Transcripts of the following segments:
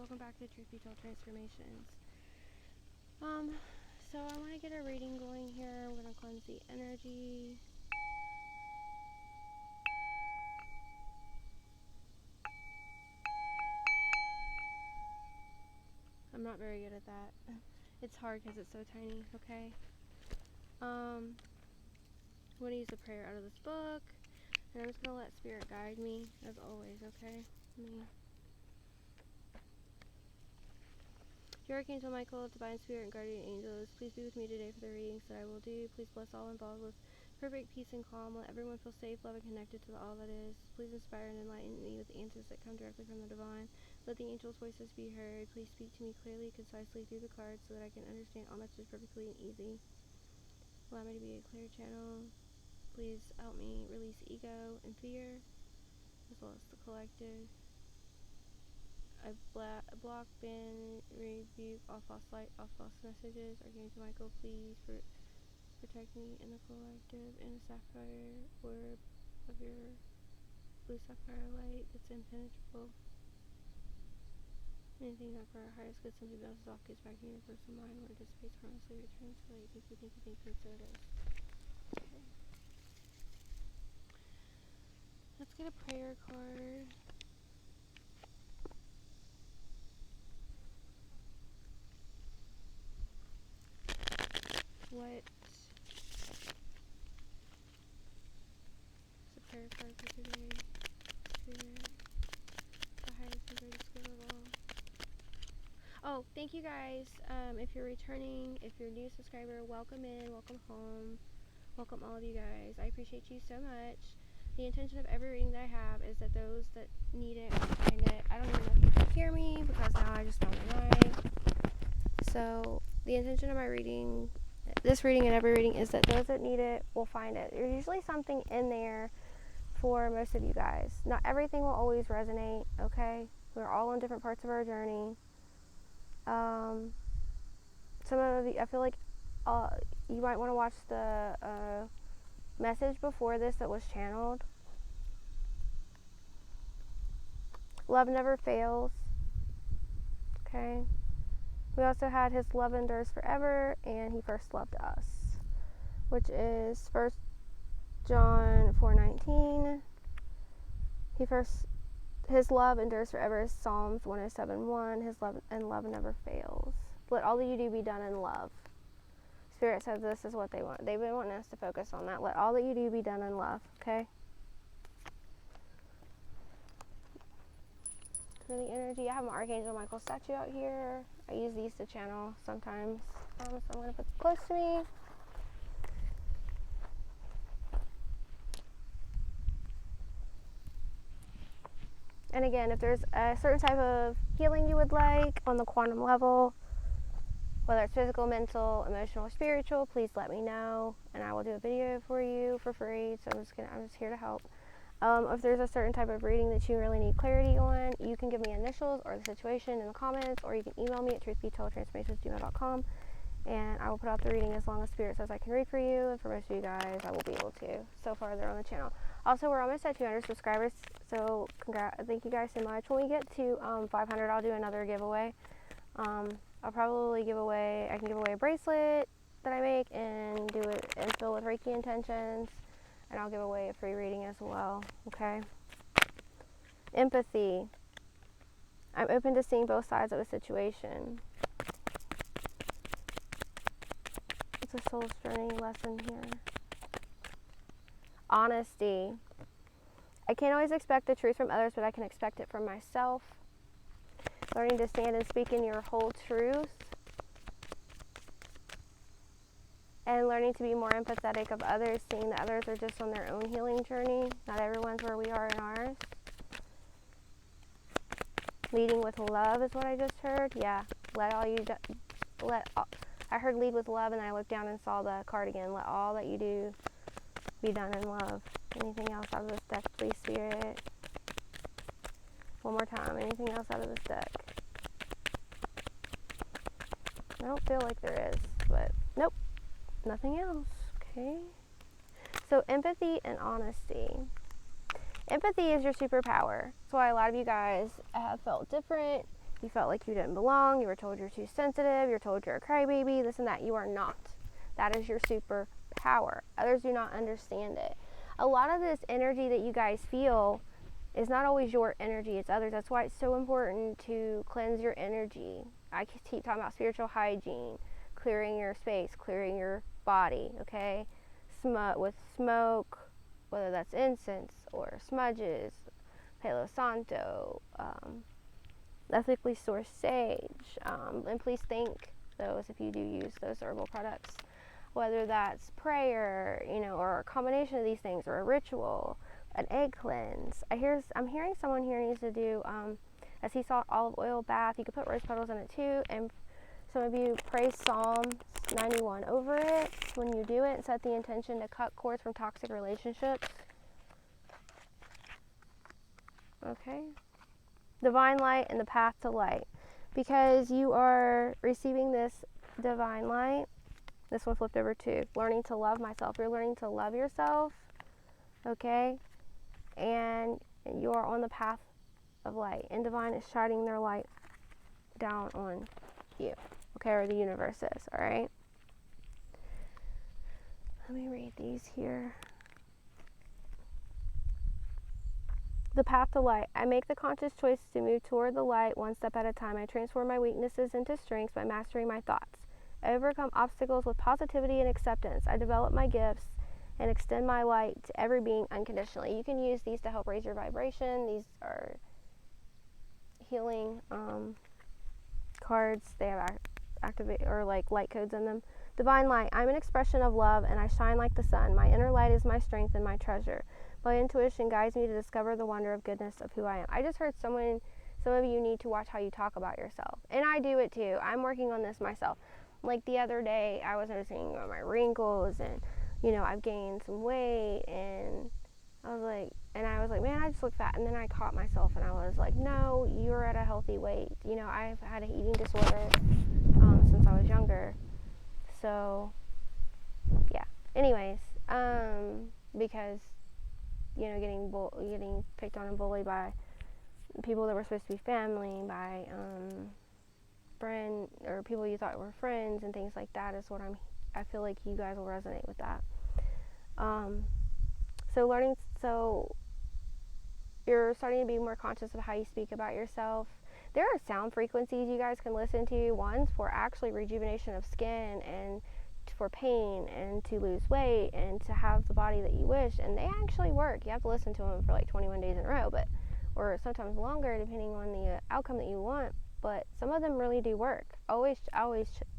welcome back to Truth Be Told Transformations. So I want to get a reading going here. I'm going to cleanse the energy. I'm not very good at that. It's hard because it's so tiny, okay? I'm going to use a prayer out of this book, and I'm just going to let Spirit guide me, as always, okay? Dear Archangel Michael, Divine Spirit, and Guardian Angels, please be with me today for the readings that I will do. Please bless all involved with perfect peace and calm. Let everyone feel safe, loved, and connected to all that is. Please inspire and enlighten me with answers that come directly from the Divine. Let the angels' voices be heard. Please speak to me clearly, concisely through the cards so that I can understand all messages perfectly and easy. Allow me to be a clear channel. Please help me release ego and fear, as well as the collective. I block, ban, rebuke all false light, all false messages. Archangel Michael, please protect me in the collective in the sapphire orb of your blue sapphire light that's impenetrable. Anything not for our highest good simply bounces off, gets back to universal mind, or dissipates harmlessly, returns to light. Thank you, and so it is. Okay. Let's get a prayer card. What is a prayer card for today? Spirit, the highest and greatest good of all. Oh, thank you guys. If you're returning, if you're a new subscriber, welcome in, welcome home, welcome all of you guys. I appreciate you so much. The intention of every reading that I have is that those that need it will find it. I don't even know if you can hear me because now I just found the mic. So the intention of my reading, this reading and every reading, is that those that need it will find it. There's usually something in there for most of you guys. Not everything will always resonate, okay? We're all on different parts of our journey. Some of you, I feel like you might want to watch the message before this that was channeled. Love never fails. Okay. We also had his love endures forever, and he first loved us, which is 1 John 4:19. His love endures forever is Psalms 107:1. His love never fails. Let all that you do be done in love. Spirit says this is what they want. They've been wanting us to focus on that. Let all that you do be done in love, okay? For the energy, I have my Archangel Michael statue out here. I use these to channel sometimes. So I'm going to put them close to me. And again, if there's a certain type of healing you would like on the quantum level, whether it's physical, mental, emotional, or spiritual, please let me know, and I will do a video for you for free. So I'm just here to help. If there's a certain type of reading that you really need clarity on, you can give me initials or the situation in the comments, or you can email me at truthbetoldtransformations@gmail.com, and I will put out the reading as long as Spirit says I can read for you. And for most of you guys, I will be able to. So far, they're on the channel. Also, we're almost at 200 subscribers, so thank you guys so much. When we get to 500, I'll do another giveaway. I'll probably I can give away a bracelet that I make and do it and fill with Reiki intentions, and I'll give away a free reading as well, okay? Empathy. I'm open to seeing both sides of a situation. It's a soul journey lesson here. Honesty. I can't always expect the truth from others, but I can expect it from myself. Learning to stand and speak in your whole truth. And learning to be more empathetic of others, seeing that others are just on their own healing journey. Not everyone's where we are in ours. Leading with love is what I just heard. Yeah. I heard lead with love, and I looked down and saw the card again. Let all that you do be done in love. Anything else out of this deck, please, Spirit? One more time. Anything else out of this deck? I don't feel like there is, but nope. Nothing else. Okay. So empathy and honesty. Empathy is your superpower. That's why a lot of you guys have felt different You felt like you didn't belong. You were told you're too sensitive. You're told you're a crybaby, this and that. You are not. That is your superpower. Others do not understand it. A lot of this energy that you guys feel is not always your energy, it's others. That's why it's so important to cleanse your energy. I keep talking about spiritual hygiene, clearing your space, clearing your body, okay? With smoke, whether that's incense or smudges, Palo Santo, ethically sourced sage, and please thank those if you do use those herbal products. Whether that's prayer, or a combination of these things, or a ritual, an egg cleanse. I'm hearing someone here needs to do a sea salt olive oil bath. You could put rose petals in it too, and some of you pray Psalm 91 over it when you do it and set the intention to cut cords from toxic relationships. Okay. Divine light and the path to light. Because you are receiving this divine light. This one flipped over too. Learning to love myself. You're learning to love yourself. Okay? And you are on the path of light. And divine is shining their light down on you. Okay? Or the universe is. Alright? Let me read these here. The path to light. I make the conscious choice to move toward the light one step at a time. I transform my weaknesses into strengths by mastering my thoughts. I overcome obstacles with positivity and acceptance. I develop my gifts and extend my light to every being unconditionally. You can use these to help raise your vibration. These are healing cards. They have activate or like light codes in them. Divine light. I'm an expression of love and I shine like the sun. My inner light is my strength and my treasure. My intuition guides me to discover the wonder of goodness of who I am. I just heard some of you need to watch how you talk about yourself. And I do it too. I'm working on this myself. Like the other day, I was noticing my wrinkles and, I've gained some weight and I was like, man, I just look fat. And then I caught myself and I was like, no, you're at a healthy weight. I've had an eating disorder since I was younger. So, yeah. Anyways, because, getting picked on and bullied by people that were supposed to be family, by friend or people you thought were friends and things like that is what I feel like you guys will resonate with that. So you're starting to be more conscious of how you speak about yourself. There are sound frequencies you guys can listen to. One's for actually rejuvenation of skin and for pain and to lose weight and to have the body that you wish, and they actually work. You have to listen to them for like 21 days in a row, or sometimes longer depending on the outcome that you want. But some of them really do work. Always,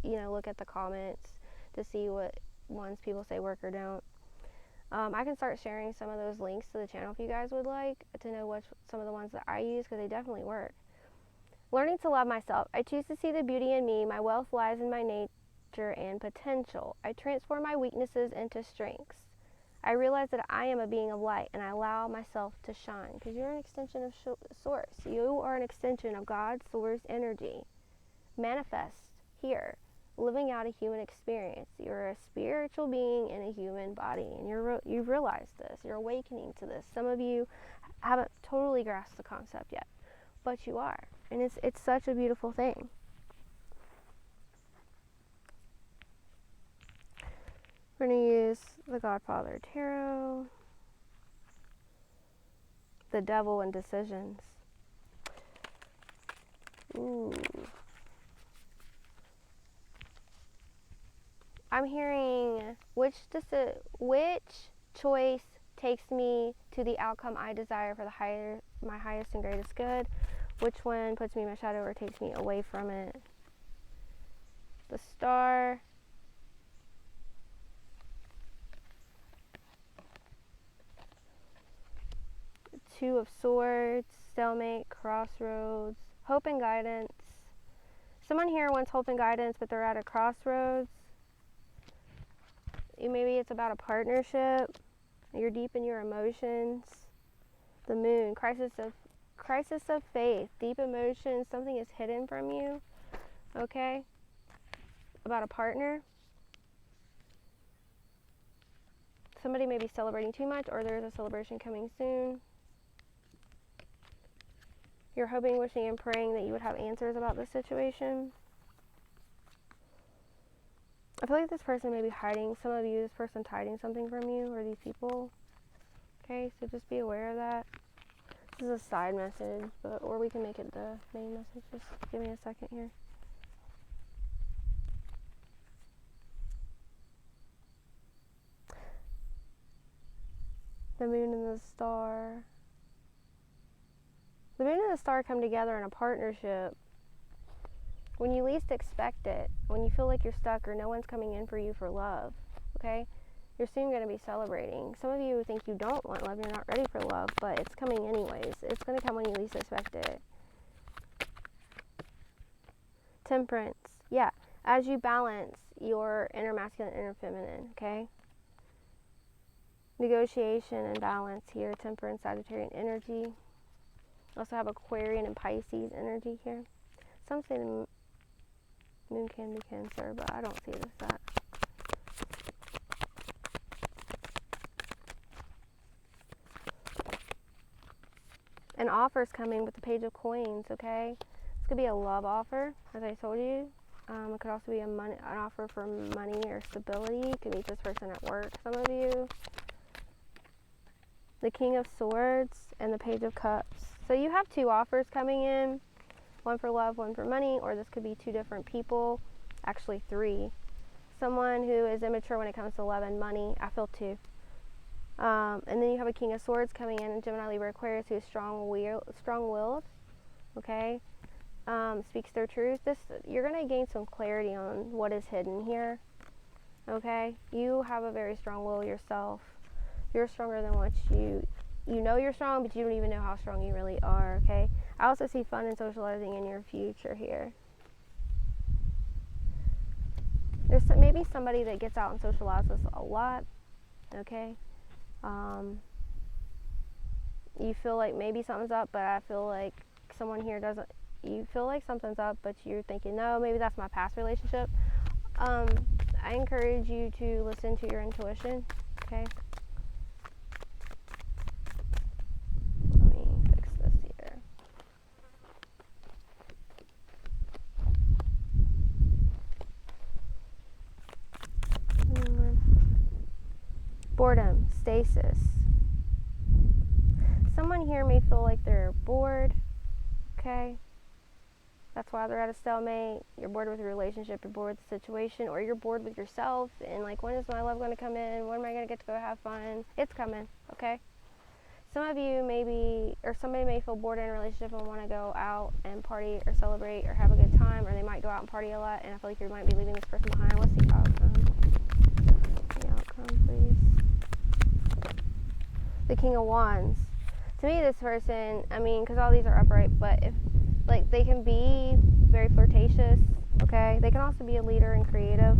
look at the comments to see what ones people say work or don't. I can start sharing some of those links to the channel if you guys would like to know some of the ones that I use, because they definitely work. Learning to love myself. I choose to see the beauty in me. My wealth lies in my nature and potential. I transform my weaknesses into strengths. I realize that I am a being of light and I allow myself to shine, because you're an extension of Source. You are an extension of God's Source energy. Manifest here, living out a human experience. You're a spiritual being in a human body, and you've realized this. You're awakening to this. Some of you haven't totally grasped the concept yet, but you are, and it's such a beautiful thing. We're going to use the Godfather Tarot, the Devil and Decisions. Ooh. I'm hearing which choice takes me to the outcome I desire for my highest and greatest good. Which one puts me in my shadow or takes me away from it? The Star. Two of Swords, Stalemate, Crossroads, Hope and Guidance. Someone here wants hope and guidance, but they're at a crossroads. Maybe it's about a partnership. You're deep in your emotions. The Moon, crisis of faith, deep emotions. Something is hidden from you. Okay? About a partner. Somebody may be celebrating too much, or there's a celebration coming soon. You're hoping, wishing, and praying that you would have answers about this situation. I feel like this person may be hiding, some of you, this person's hiding something from you, or these people. Okay, so just be aware of that. This is a side message, or we can make it the main message. Just give me a second here. The moon and the star. The moon and the star come together in a partnership when you least expect it, when you feel like you're stuck or no one's coming in for you for love, okay? You're soon going to be celebrating. Some of you think you don't want love, you're not ready for love, but it's coming anyways. It's going to come when you least expect it. Temperance. Yeah, as you balance your inner masculine, inner feminine, okay? Negotiation and balance here. Temperance, Sagittarian energy. Also have Aquarian and Pisces energy here. Some say the moon can be Cancer, but I don't see it as that. An offer's coming with the Page of Coins, okay? This could be a love offer, as I told you. It could also be an offer for money or stability. You could meet this person at work, some of you. The King of Swords and the Page of Cups. So you have two offers coming in. One for love, one for money, or this could be two different people. Actually, three. Someone who is immature when it comes to love and money. I feel two. And then you have a King of Swords coming in Gemini, Libra, Aquarius, who is strong-willed, okay? Speaks their truth. You're going to gain some clarity on what is hidden here, okay? You have a very strong will yourself. You're stronger than what you know you're strong, but you don't even know how strong you really are, okay? I also see fun and socializing in your future here. There's maybe somebody that gets out and socializes a lot, okay? You feel like maybe something's up, but I feel like someone here doesn't. You feel like something's up, but you're thinking, no, maybe that's my past relationship. I encourage you to listen to your intuition, okay? Let me fix this here. Boredom, stasis. Someone here may feel like they're bored, okay? That's why they're at a stalemate. You're bored with your relationship, you're bored with the situation, or you're bored with yourself, and like, when is my love going to come in? When am I going to get to go have fun? It's coming, okay? Some of you somebody may feel bored in a relationship and want to go out and party or celebrate or have a good time, or they might go out and party a lot, and I feel like you might be leaving this person behind. What's the outcome? The outcome, please. The King of Wands. To me, this person, because all these are upright, but if, they can be very flirtatious, okay? They can also be a leader and creative,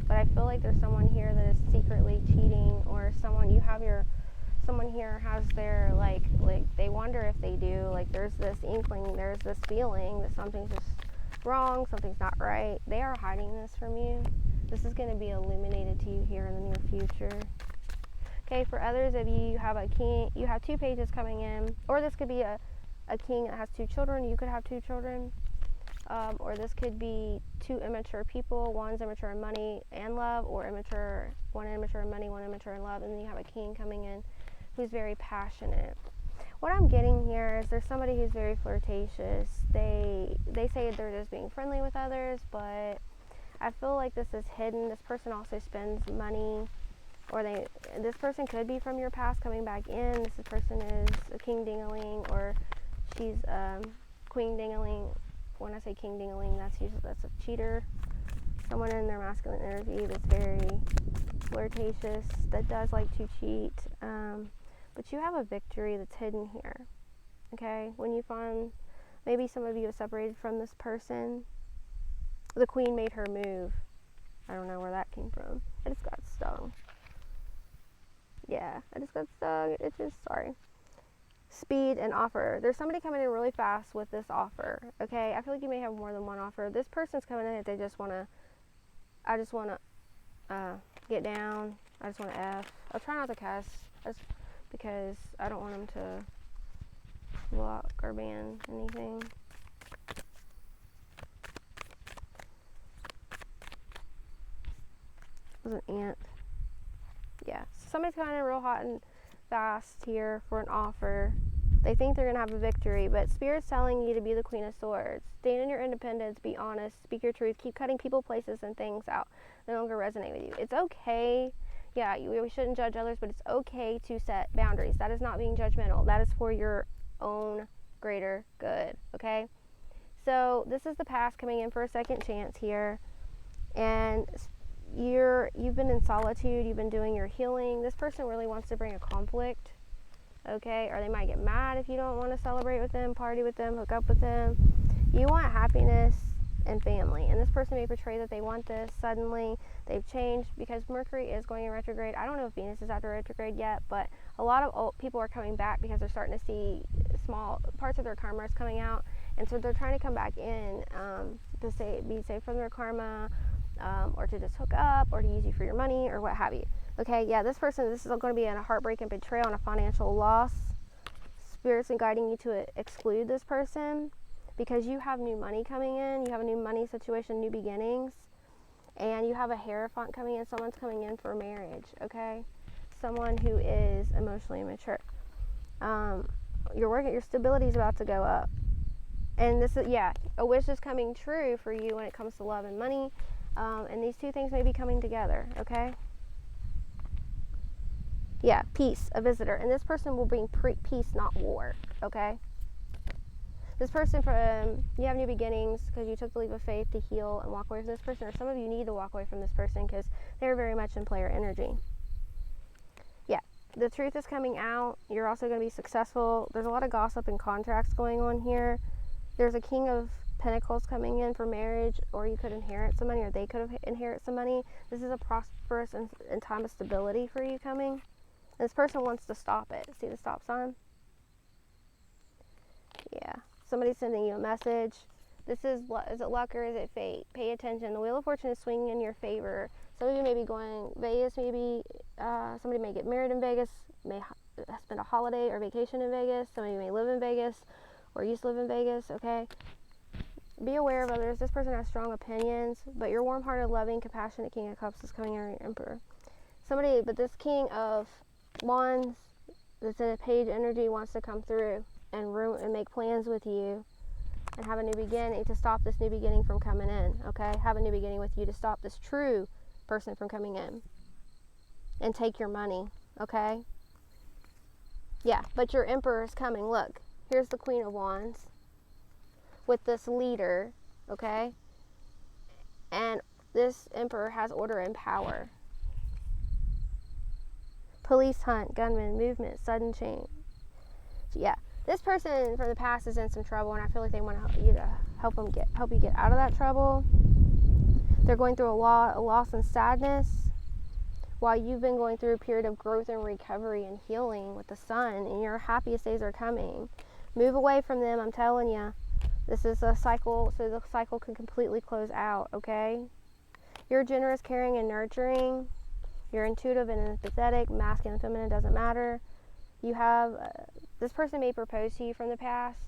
but I feel like there's someone here that is secretly cheating, or someone here has their, they wonder if they do, there's this inkling, there's this feeling that something's just wrong, something's not right. They are hiding this from you. This is going to be illuminated to you here in the near future. Okay, for others of you, you have a king, you have two pages coming in, or this could be a king that has two children. You could have two children, or this could be two immature people. One's immature in money and love, or one immature in money, one immature in love, and then you have a king coming in who's very passionate. What I'm getting here is there's somebody who's very flirtatious. They say they're just being friendly with others, but I feel like this is hidden. This person also spends money. Or this person could be from your past coming back in. This person is a king ding-a-ling, or she's queen ding-a-ling. When I say king ding-a-ling, that's a cheater. Someone in their masculine energy that's very flirtatious, that does like to cheat. But you have a victory that's hidden here. Okay, when you find, maybe some of you have separated from this person. The queen made her move. I don't know where that came from. I just got stung. Yeah, I just got stung. Sorry. Speed and offer. There's somebody coming in really fast with this offer, okay? I feel like you may have more than one offer. This person's coming in if they I just want to get down. I just want to F. I'll try not to cuss, because I don't want them to block or ban anything. It was an ant. Yeah, so somebody's coming in real hot and fast here for an offer. They think they're going to have a victory, but Spirit's telling you to be the Queen of Swords. Stand in your independence, be honest, speak your truth, keep cutting people, places, and things out that no longer resonate with you. It's okay. Yeah, we shouldn't judge others, but it's okay to set boundaries. That is not being judgmental. That is for your own greater good, okay? So this is the past coming in for a second chance here, and you've been in solitude, you've been doing your healing. This person really wants to bring a conflict, okay? Or they might get mad if you don't want to celebrate with them, party with them, hook up with them. You want happiness and family, and this person may portray that they want this. Suddenly they've changed because Mercury is going in retrograde. I don't know if Venus is after retrograde yet, but a lot of old people are coming back because they're starting to see small parts of their karma is coming out, and so they're trying to come back in to be saved from their karma, or to just hook up, or to use you for your money, or what have you. Okay, yeah, this is going to be in a heartbreak and betrayal and a financial loss. Spirit's guiding you to exclude this person because you have new money coming in, you have a new money situation, new beginnings, and you have a Hierophant coming in. Someone's coming in for marriage, okay? Someone who is emotionally immature. Your stability is about to go up. And this is, yeah, a wish is coming true for you when it comes to love and money. And these two things may be coming together, okay? Yeah, peace, a visitor. And this person will bring peace, not war, okay? This person, you have new beginnings because you took the leap of faith to heal and walk away from this person, or some of you need to walk away from this person because they're very much in player energy. Yeah, the truth is coming out. You're also going to be successful. There's a lot of gossip and contracts going on here. There's a King of Pentacles coming in for marriage, or you could inherit some money, or they could inherit some money. This is a prosperous and time of stability for you coming. This person wants to stop it. See the stop sign? Yeah. Somebody's sending you a message. Is it luck or is it fate? Pay attention. The Wheel of Fortune is swinging in your favor. Some of you may be going Vegas, maybe. Somebody may get married in Vegas, may spend a holiday or vacation in Vegas. Some of you may live in Vegas or used to live in Vegas, okay? Be aware of others. This person has strong opinions, but your warm-hearted, loving, compassionate King of Cups is coming in your Emperor. But this King of Wands that's in a page energy wants to come through and make plans with you and have a new beginning to stop this new beginning from coming in, okay? Have a new beginning with you to stop this true person from coming in and take your money, okay? Yeah, but your Emperor is coming. Look, here's the Queen of Wands with this leader, okay? And this Emperor has order and power. Police hunt, gunman, movement, sudden change. So yeah, this person from the past is in some trouble, and I feel like they want you to help you get out of that trouble. They're going through a loss and sadness, while you've been going through a period of growth and recovery and healing with the Sun, and your happiest days are coming. Move away from them, I'm telling you. This is a cycle, so the cycle can completely close out, okay? You're generous, caring, and nurturing. You're intuitive and empathetic, masculine, feminine, doesn't matter. You have, this person may propose to you from the past,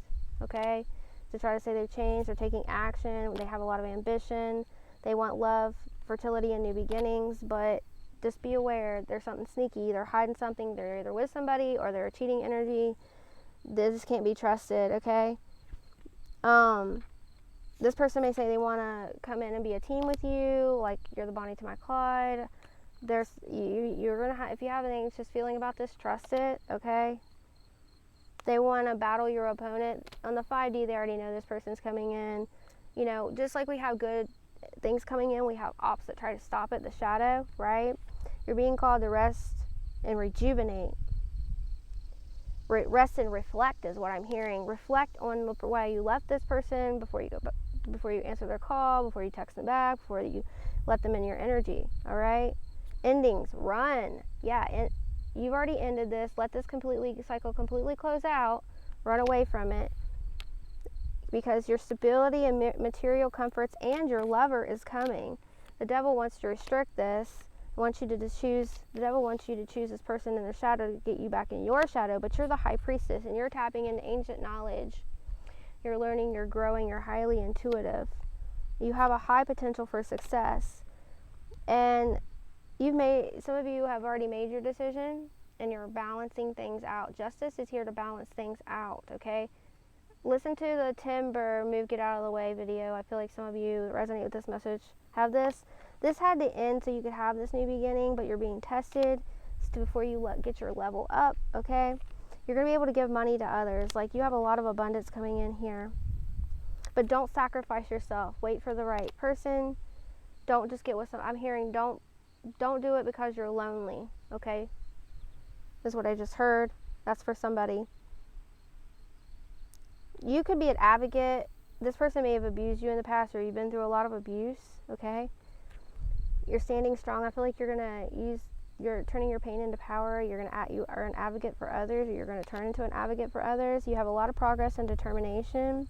okay? To try to say they've changed, they're taking action, they have a lot of ambition, they want love, fertility, and new beginnings, but just be aware, there's something sneaky, they're hiding something, they're either with somebody or they're a cheating energy. This can't be trusted, okay? This person may say they want to come in and be a team with you, like you're the Bonnie to my Clyde. You're gonna if you have an anxious feeling about this, trust it, okay? They want to battle your opponent. On the 5D, they already know this person's coming in. You know, just like we have good things coming in, we have ops that try to stop it, the shadow, right? You're being called to rest and rejuvenate. Rest and reflect is what I'm hearing. Reflect on why you left this person before you answer their call, before you text them back, before you let them in your energy, all right? Endings, run. Yeah, and you've already ended this. Let this cycle completely close out. Run away from it. Because your stability and material comforts and your lover is coming. The devil wants to restrict this. The devil wants you to choose this person in their shadow to get you back in your shadow, but you're the high priestess and you're tapping into ancient knowledge. You're learning, you're growing, you're highly intuitive. You have a high potential for success. And some of you have already made your decision and you're balancing things out. Justice is here to balance things out, okay? Listen to the Timber Move Get Out of the Way video. I feel like some of you resonate with this message. Have this. This had to end so you could have this new beginning, but you're being tested before you get your level up, okay? You're going to be able to give money to others. Like, you have a lot of abundance coming in here. But don't sacrifice yourself. Wait for the right person. Don't just get with some. I'm hearing don't do it because you're lonely, okay? This is what I just heard. That's for somebody. You could be an advocate. This person may have abused you in the past, or you've been through a lot of abuse, okay? You're standing strong. I feel like you're turning your pain into power. You are an advocate for others, or you're going to turn into an advocate for others. You have a lot of progress and determination,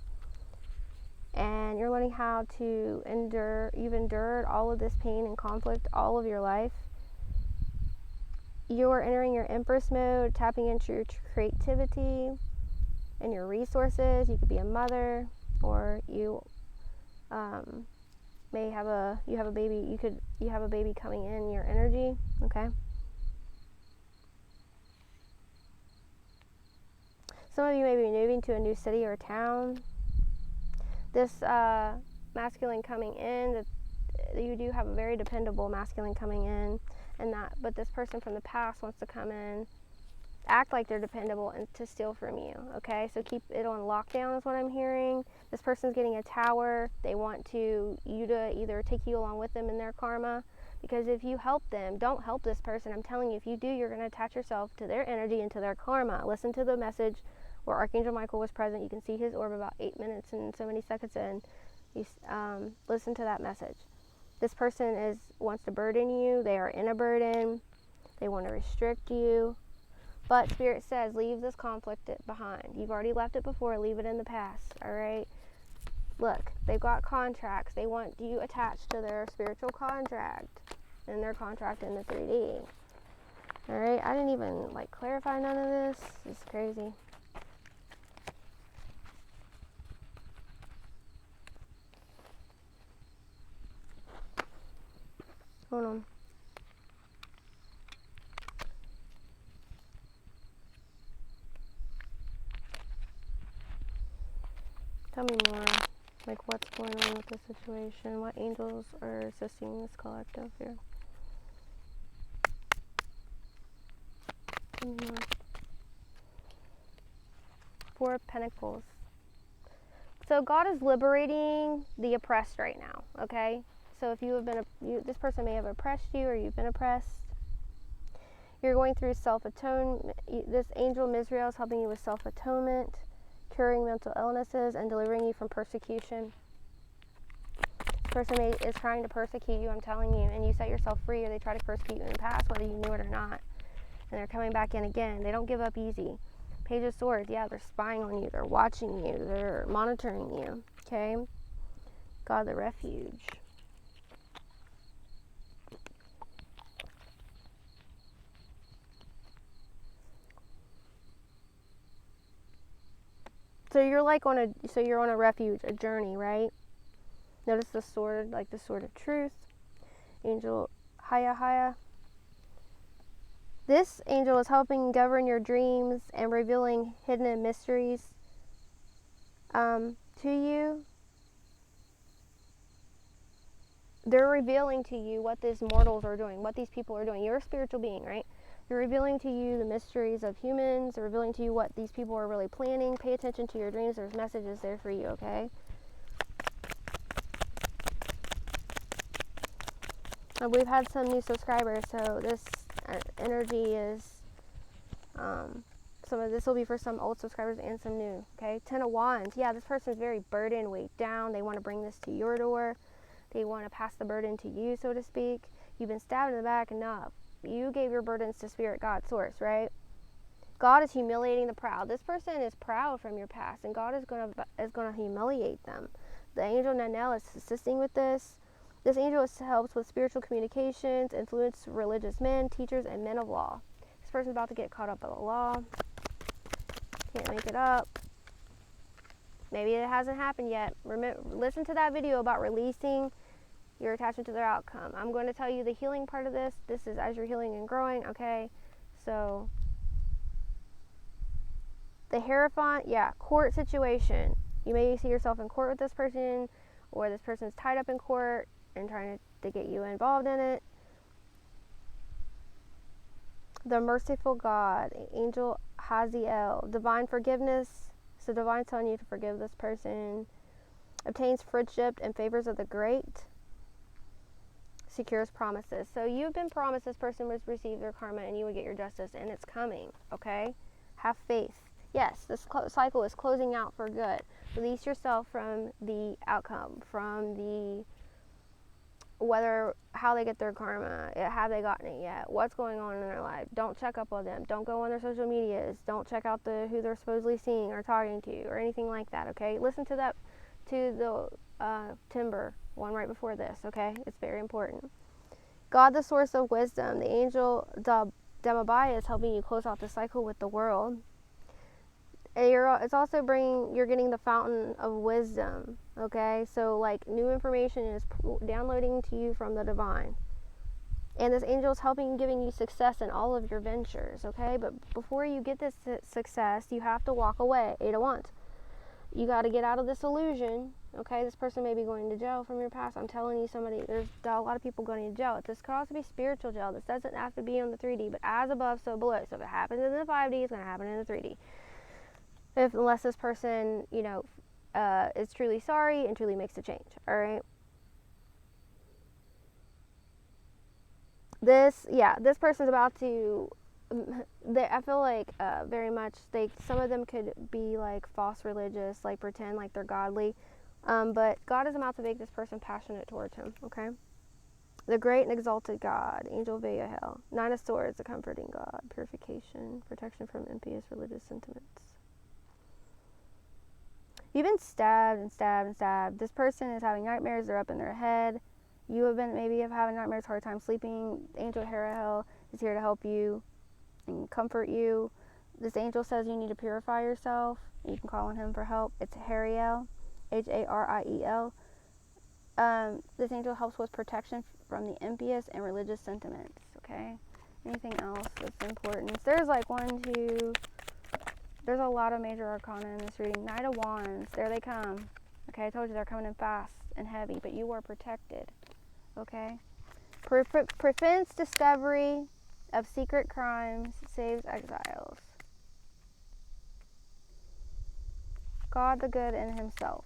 and you're learning how to endure. You've endured all of this pain and conflict all of your life. You are entering your Empress mode, tapping into your creativity and your resources. You could be a mother, or you may have a baby. You have a baby coming in your energy, okay? Some of you may be moving to a new city or town. This masculine coming in, you do have a very dependable masculine coming in, but this person from the past wants to come in, act like they're dependable, and to steal from you, okay? So keep it on lockdown is what I'm hearing. This person's getting a tower. They want you to either take you along with them in their karma, because if you help them, don't help this person. I'm telling you, if you do, you're going to attach yourself to their energy and to their karma. Listen to the message where Archangel Michael was present. You can see his orb about 8 minutes and so many seconds in. Listen to that message. This person wants to burden you. They are in a burden. They want to restrict you. But Spirit says, leave this conflict behind. You've already left it before. Leave it in the past, all right? Look, they've got contracts. They want you attached to their spiritual contract and their contract in the 3D. All right? I didn't even, clarify none of this. It's crazy. Hold on. Tell me more, what's going on with this situation, what angels are assisting this collective here. Tell me more. Four of Pentacles. So God is liberating the oppressed right now, okay? So if you have been, this person may have oppressed you, or you've been oppressed. You're going through self-atonement. This angel Misrael is helping you with self-atonement, curing mental illnesses, and delivering you from persecution. This person is trying to persecute you, I'm telling you, and you set yourself free, or they try to persecute you in the past, whether you knew it or not. And they're coming back in again. They don't give up easy. Page of Swords, yeah, they're spying on you, they're watching you, they're monitoring you, okay? God, the Refuge. So you're on a refuge, a journey, right? Notice the sword, like the sword of truth. Angel Haya. This angel is helping govern your dreams and revealing hidden mysteries to you. They're revealing to you what these mortals are doing, what these people are doing. You're a spiritual being, right? They're revealing to you the mysteries of humans. They're revealing to you what these people are really planning. Pay attention to your dreams. There's messages there for you, okay? We've had some new subscribers, so this energy is, some of this will be for some old subscribers and some new, okay? 10 of Wands. Yeah, this person is very burdened, weighed down. They want to bring this to your door. They want to pass the burden to you, so to speak. You've been stabbed in the back enough. You gave your burdens to Spirit, God, Source, right? God is humiliating the proud. This person is proud from your past, and God is going to humiliate them. The angel Nanel is assisting with this. This angel helps with spiritual communications, influence religious men, teachers, and men of law. This person's about to get caught up by the law. Can't make it up. Maybe it hasn't happened yet. Listen to that video about releasing your attachment to their outcome. I'm going to tell you the healing part of this. This is as you're healing and growing, okay? So, the Hierophant, court situation. You may see yourself in court with this person, or this person's tied up in court and trying to get you involved in it. The merciful God, Angel Haziel, divine forgiveness. So divine's telling you to forgive this person. Obtains friendship and favors of the great. Secures promises. So you've been promised this person would receive their karma and you would get your justice, and it's coming, okay? Have faith. Yes, this cycle is closing out for good. Release yourself from the outcome, from the how they get their karma, have they gotten it yet, what's going on in their life. Don't check up on them. Don't go on their social medias. Don't check out who they're supposedly seeing or talking to or anything like that, okay? Listen to the Timber one right before this, okay? It's very important. God, the source of wisdom. The angel Demabai is helping you close out the cycle with the world. It's also you're getting the fountain of wisdom, okay? So, like, new information is downloading to you from the divine. And this angel is giving you success in all of your ventures, okay? But before you get this success, you have to walk away. 8 of Wands. You got to get out of this illusion, okay? This person may be going to jail from your past. I'm telling you, there's a lot of people going to jail. This could also be spiritual jail. This doesn't have to be on the 3D, but as above, so below. So if it happens in the 5D, it's going to happen in the 3D. Unless this person, is truly sorry and truly makes a change, all right? This person's about to, I feel like very much, some of them could be like false religious, like pretend like they're godly, but God is about to make this person passionate towards him, okay? The great and exalted God, Angel Vayael. 9 of Swords, the comforting God, purification, protection from impious religious sentiments. You've been stabbed and stabbed and stabbed. This person is having nightmares. They're up in their head. You have been having nightmares, hard time sleeping. Angel Hariel is here to help you and comfort you. This angel says you need to purify yourself. You can call on him for help. It's Hariel, Hariel. This angel helps with protection from the impious and religious sentiments, okay? Anything else that's important? There's like there's a lot of major arcana in this reading. Knight of Wands, there they come. Okay, I told you they're coming in fast and heavy, but you are protected. Okay? Prevents discovery of secret crimes, saves exiles. God the good in himself.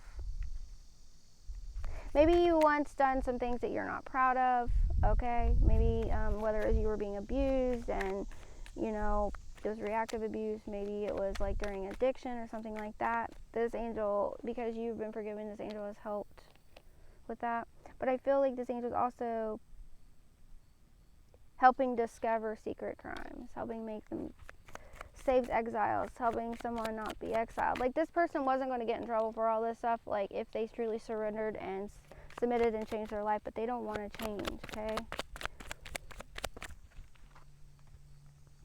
Maybe you once done some things that you're not proud of, okay? Maybe whether it was you were being abused and, it was reactive abuse, maybe it was like during addiction or something like that. This angel, because you've been forgiven, this angel has helped with that. But I feel like this angel is also helping discover secret crimes, helping make them, saves exiles, helping someone not be exiled. Like, this person wasn't going to get in trouble for all this stuff, like, if they truly surrendered and submitted and changed their life, but they don't want to change, okay?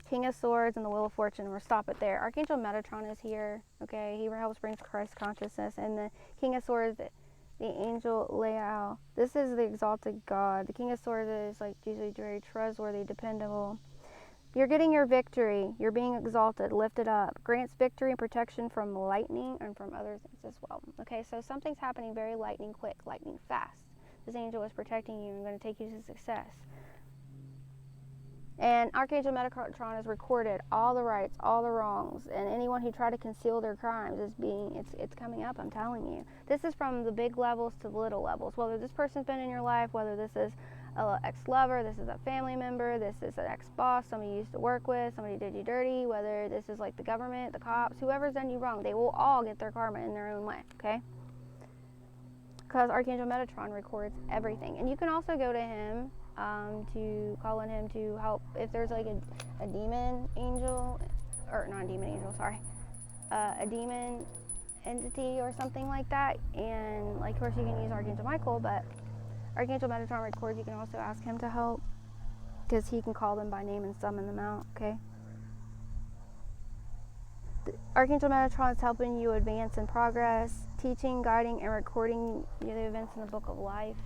King of Swords and the Wheel of Fortune. We'll stop it there. Archangel Metatron is here. Okay, he helps bring Christ consciousness. And the King of Swords, the Angel Leal. This is the exalted God. The King of Swords is like usually very trustworthy, dependable. You're getting your victory. You're being exalted, lifted up. Grants victory and protection from lightning and from other things as well. Okay, so something's happening very lightning quick, lightning fast. This angel is protecting you and going to take you to success. And Archangel Metatron has recorded all the rights, all the wrongs, and anyone who tried to conceal their crimes it's coming up, I'm telling you. This is from the big levels to the little levels. Whether this person's been in your life, whether this is an ex-lover, this is a family member, this is an ex-boss, somebody you used to work with, somebody did you dirty, whether this is like the government, the cops, whoever's done you wrong, they will all get their karma in their own way, okay? Because Archangel Metatron records everything. And you can also go to him to call on him to help if there's like a demon angel, or not a demon angel, sorry, a demon entity or something like that. And like, of course, you can use Archangel Michael, but Archangel Metatron records. You can also ask him to help, because he can call them by name and summon them out, okay? Archangel Metatron is helping you advance in progress, teaching, guiding, and recording the events in the Book of Life.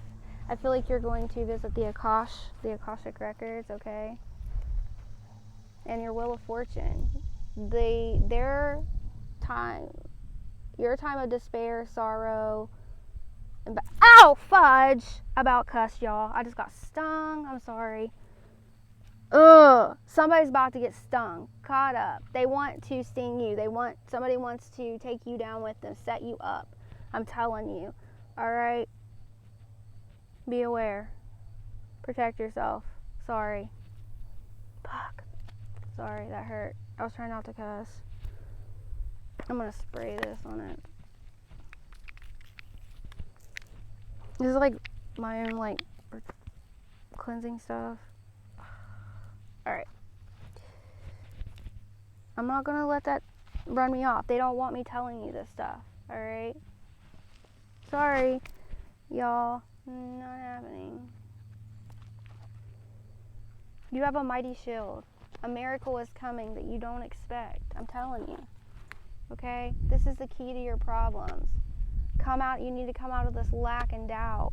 I feel like you're going to visit the Akashic records, okay? And your Wheel of Fortune. Their time, your time of despair, sorrow, and ow, fudge! About cuss, y'all. I just got stung. I'm sorry. Ugh, somebody's about to get stung, caught up. They want to sting you. Somebody wants to take you down with them, set you up. I'm telling you. All right? Be aware. Protect yourself. Sorry. Fuck. Sorry, that hurt. I was trying not to cuss. I'm gonna spray this on it. This is like my own like cleansing stuff. Alright. I'm not gonna let that run me off. They don't want me telling you this stuff. Alright? Sorry, y'all. Not happening. You have a mighty shield. A miracle is coming that you don't expect. I'm telling you. Okay? This is the key to your problems. You need to come out of this lack and doubt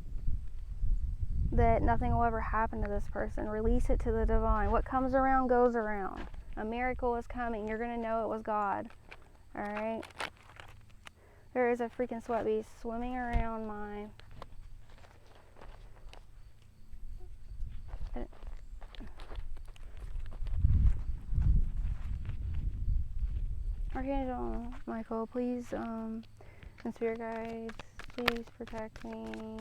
that nothing will ever happen to this person. Release it to the divine. What comes around goes around. A miracle is coming. You're going to know it was God. Alright? There is a freaking sweat beast swimming around my... Archangel Michael, please, and spirit guides, please protect me.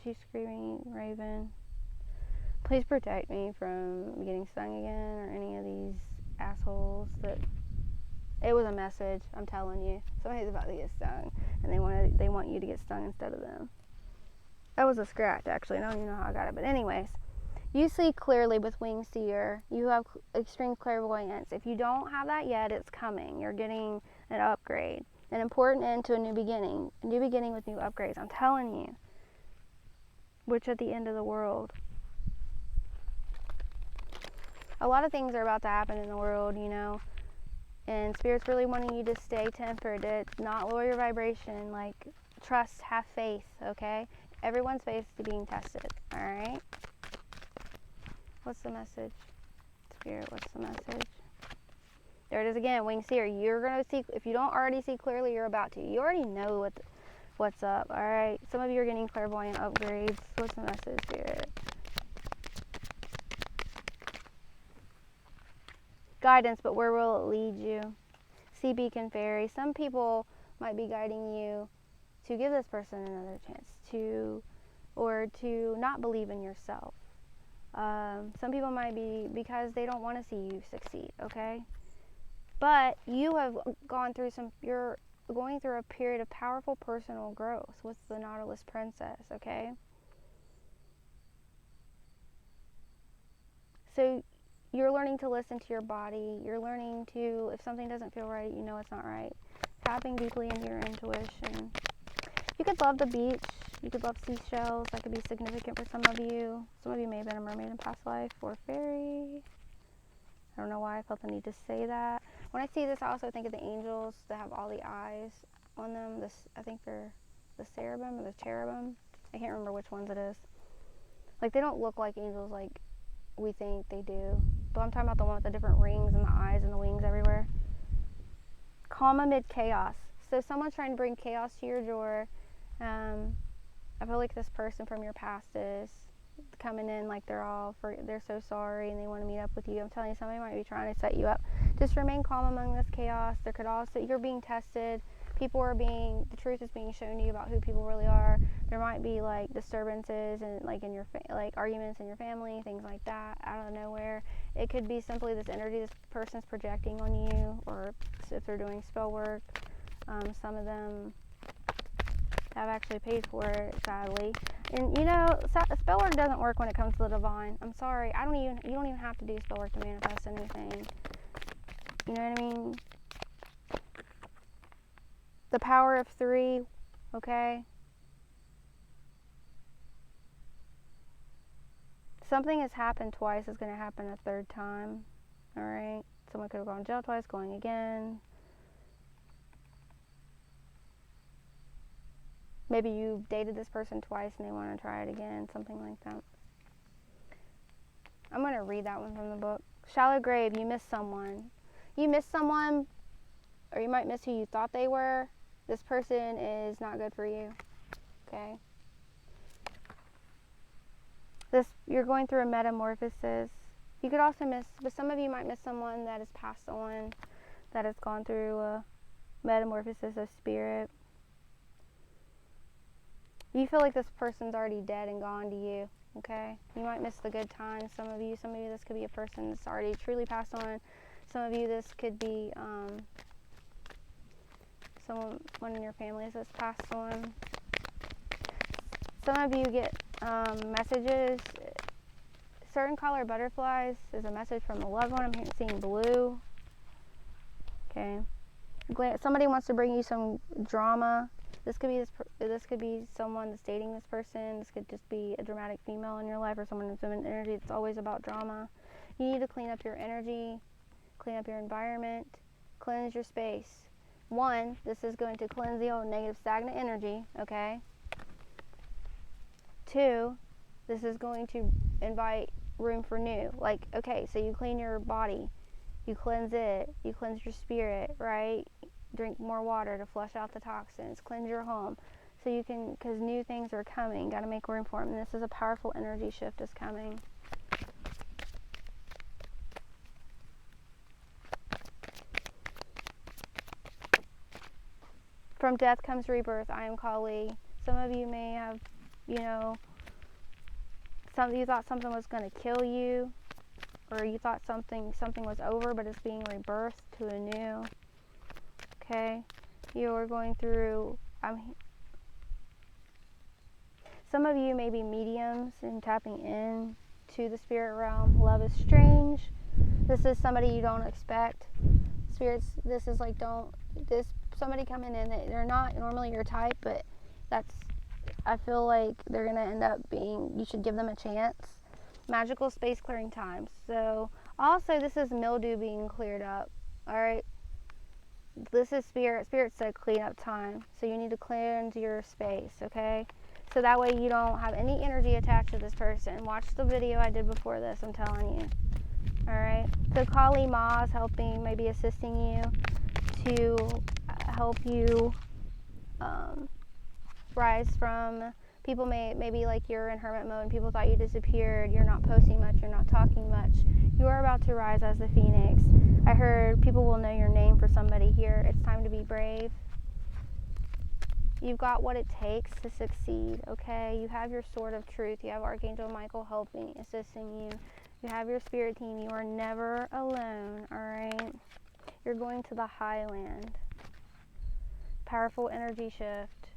Two screaming raven. Please protect me from getting stung again or any of these assholes that... It was a message, I'm telling you. Somebody's about to get stung, and they want you to get stung instead of them. That was a scratch, actually. I don't even know how I got it, but anyways. You see clearly with Winged Seer. You have extreme clairvoyance. If you don't have that yet, it's coming. You're getting an upgrade. An important end to a new beginning. A new beginning with new upgrades. I'm telling you. Which at the end of the world. A lot of things are about to happen in the world, you know. And Spirit's really wanting you to stay tempered. To not lower your vibration. Like, trust, have faith, okay? Everyone's faith is being tested, alright? What's the message? Spirit, what's the message? There it is again, Winged Seer. You're going to see, if you don't already see clearly, you're about to. You already know what's up, alright? Some of you are getting clairvoyant upgrades. What's the message, Spirit? Guidance, but where will it lead you? Sea Beacon Fairy. Some people might be guiding you to give this person another chance, or to not believe in yourself. Some people might be because they don't want to see you succeed, okay? But you have you're going through a period of powerful personal growth with the Nautilus Princess, okay? So you're learning to listen to your body. You're learning to, if something doesn't feel right, you know it's not right. Tapping deeply into your intuition. You could love the beach. You could love seashells. That could be significant for some of you. Some of you may have been a mermaid in past life or a fairy. I don't know why I felt the need to say that. When I see this, I also think of the angels that have all the eyes on them. I think they're the cherubim or the cherubim. I can't remember which ones it is. Like, they don't look like angels like we think they do. But I'm talking about the one with the different rings and the eyes and the wings everywhere. Calm amid chaos. So someone's trying to bring chaos to your door. I feel like this person from your past is coming in like they're so sorry and they want to meet up with you. I'm telling you, somebody might be trying to set you up. Just remain calm among this chaos. There could also, you're being tested. The truth is being shown to you about who people really are. There might be like disturbances and like in your like arguments in your family, things like that out of nowhere. It could be simply this energy this person's projecting on you, or if they're doing spell work. Some of them have actually paid for it, sadly. And you know, spell work doesn't work when it comes to the divine. I'm sorry. You don't even have to do spell work to manifest anything. You know what I mean? The power of 3, okay? something has happened twice is going to happen a third time. All right? Someone could have gone to jail twice, going again. Maybe you dated this person twice and they want to try it again, something like that. I'm going to read that one from the book. Shallow grave, you miss someone. You miss someone, or you might miss who you thought they were. This person is not good for you, okay? You're going through a metamorphosis. You could also miss, but some of you might miss someone that has passed on, that has gone through a metamorphosis of spirit. You feel like this person's already dead and gone to you, okay? You might miss the good times. Some of you, this could be a person that's already truly passed on. Some of you, this could be someone in your family that's passed on. Some of you get messages. Certain color butterflies is a message from a loved one. I'm seeing blue. Okay. Somebody wants to bring you some drama. This could be someone that's dating this person. This could just be a dramatic female in your life, or someone with feminine energy. It's always about drama. You need to clean up your energy, clean up your environment, cleanse your space. 1, this is going to cleanse the old negative stagnant energy, okay? 2, this is going to invite room for new. Like, okay, so you clean your body, you cleanse it, you cleanse your spirit, right? Drink more water to flush out the toxins, cleanse your home, so you can, because new things are coming, got to make room for them. And this is a powerful energy shift is coming. From death comes rebirth. I am Kali. Some of you may have, you thought something was going to kill you, or you thought something was over, but it's being rebirthed to a new. Okay, you are going through. Some of you may be mediums and tapping in to the spirit realm. Love is strange. This is somebody you don't expect. Spirits. This is like somebody coming in that they're not normally your type, but I feel like they're gonna end up being. You should give them a chance. Magical space clearing time. So also this is mildew being cleared up. All right. This is spirit said clean up time, so you need to cleanse your space, okay? So that way you don't have any energy attached to this person. Watch the video I did before this, I'm telling you. All right, so Kali Ma is helping, maybe assisting you to help you rise from people. Maybe like you're in hermit mode and people thought you disappeared, you're not posting much, you're not talking much. You are about to rise as the phoenix. I heard people will know your name for somebody here. It's time to be brave. You've got what it takes to succeed, okay? You have your sword of truth. You have Archangel Michael helping, assisting you. You have your spirit team. You are never alone, all right? You're going to the highland. Powerful energy shift.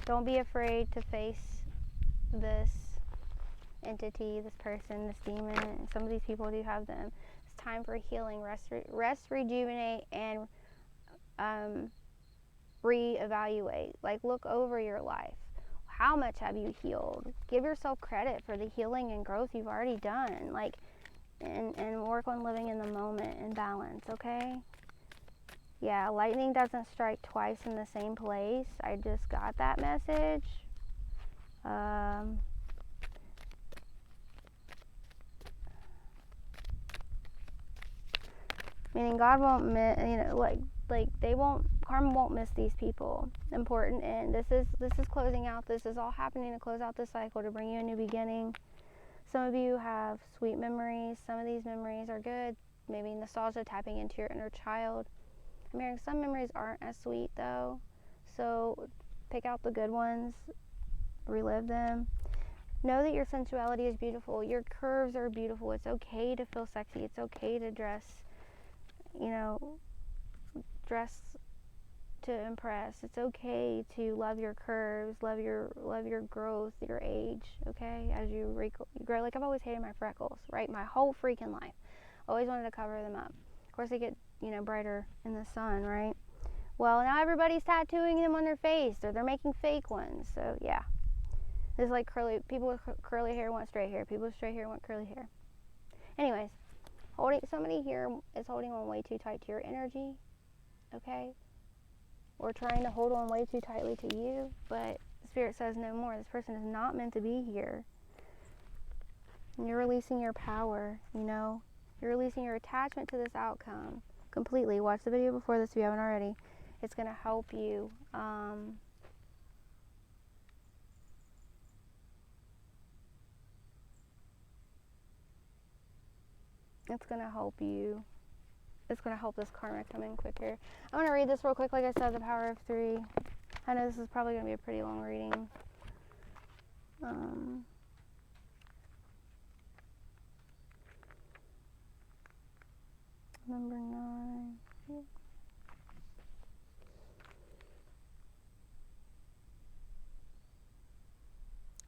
Don't be afraid to face this entity, this person, this demon. Some of these people do have them. It's time for healing, rest, rejuvenate, and reevaluate. Like, look over your life. How much have you healed? Give yourself credit for the healing and growth you've already done. Like, and work on living in the moment and balance, okay? Yeah, lightning doesn't strike twice in the same place. I just got that message. Meaning God won't miss, like they won't, karma won't miss these people. Important. And this is closing out. This is all happening to close out this cycle, to bring you a new beginning. Some of you have sweet memories. Some of these memories are good. Maybe nostalgia, tapping into your inner child. I'm hearing some memories aren't as sweet though. So pick out the good ones. Relive them. Know that your sensuality is beautiful. Your curves are beautiful. It's okay to feel sexy. It's okay to dress to impress. It's okay to love your curves, love your growth, your age, okay? As you grow. Like, I've always hated my freckles, right? My whole freaking life. Always wanted to cover them up. Of course, they get, brighter in the sun, right? Well, now everybody's tattooing them on their face, or they're making fake ones. So, yeah. This is like curly, people with curly hair want straight hair. People with straight hair want curly hair. Anyways, somebody here is holding on way too tight to your energy, okay? Or trying to hold on way too tightly to you, but Spirit says no more. This person is not meant to be here. And you're releasing your power, you know? You're releasing your attachment to this outcome completely. Watch the video before this if you haven't already. It's going to help you. It's going to help you. It's going to help this karma come in quicker. I'm going to read this real quick. Like I said, the power of 3. I know this is probably going to be a pretty long reading. Number 9.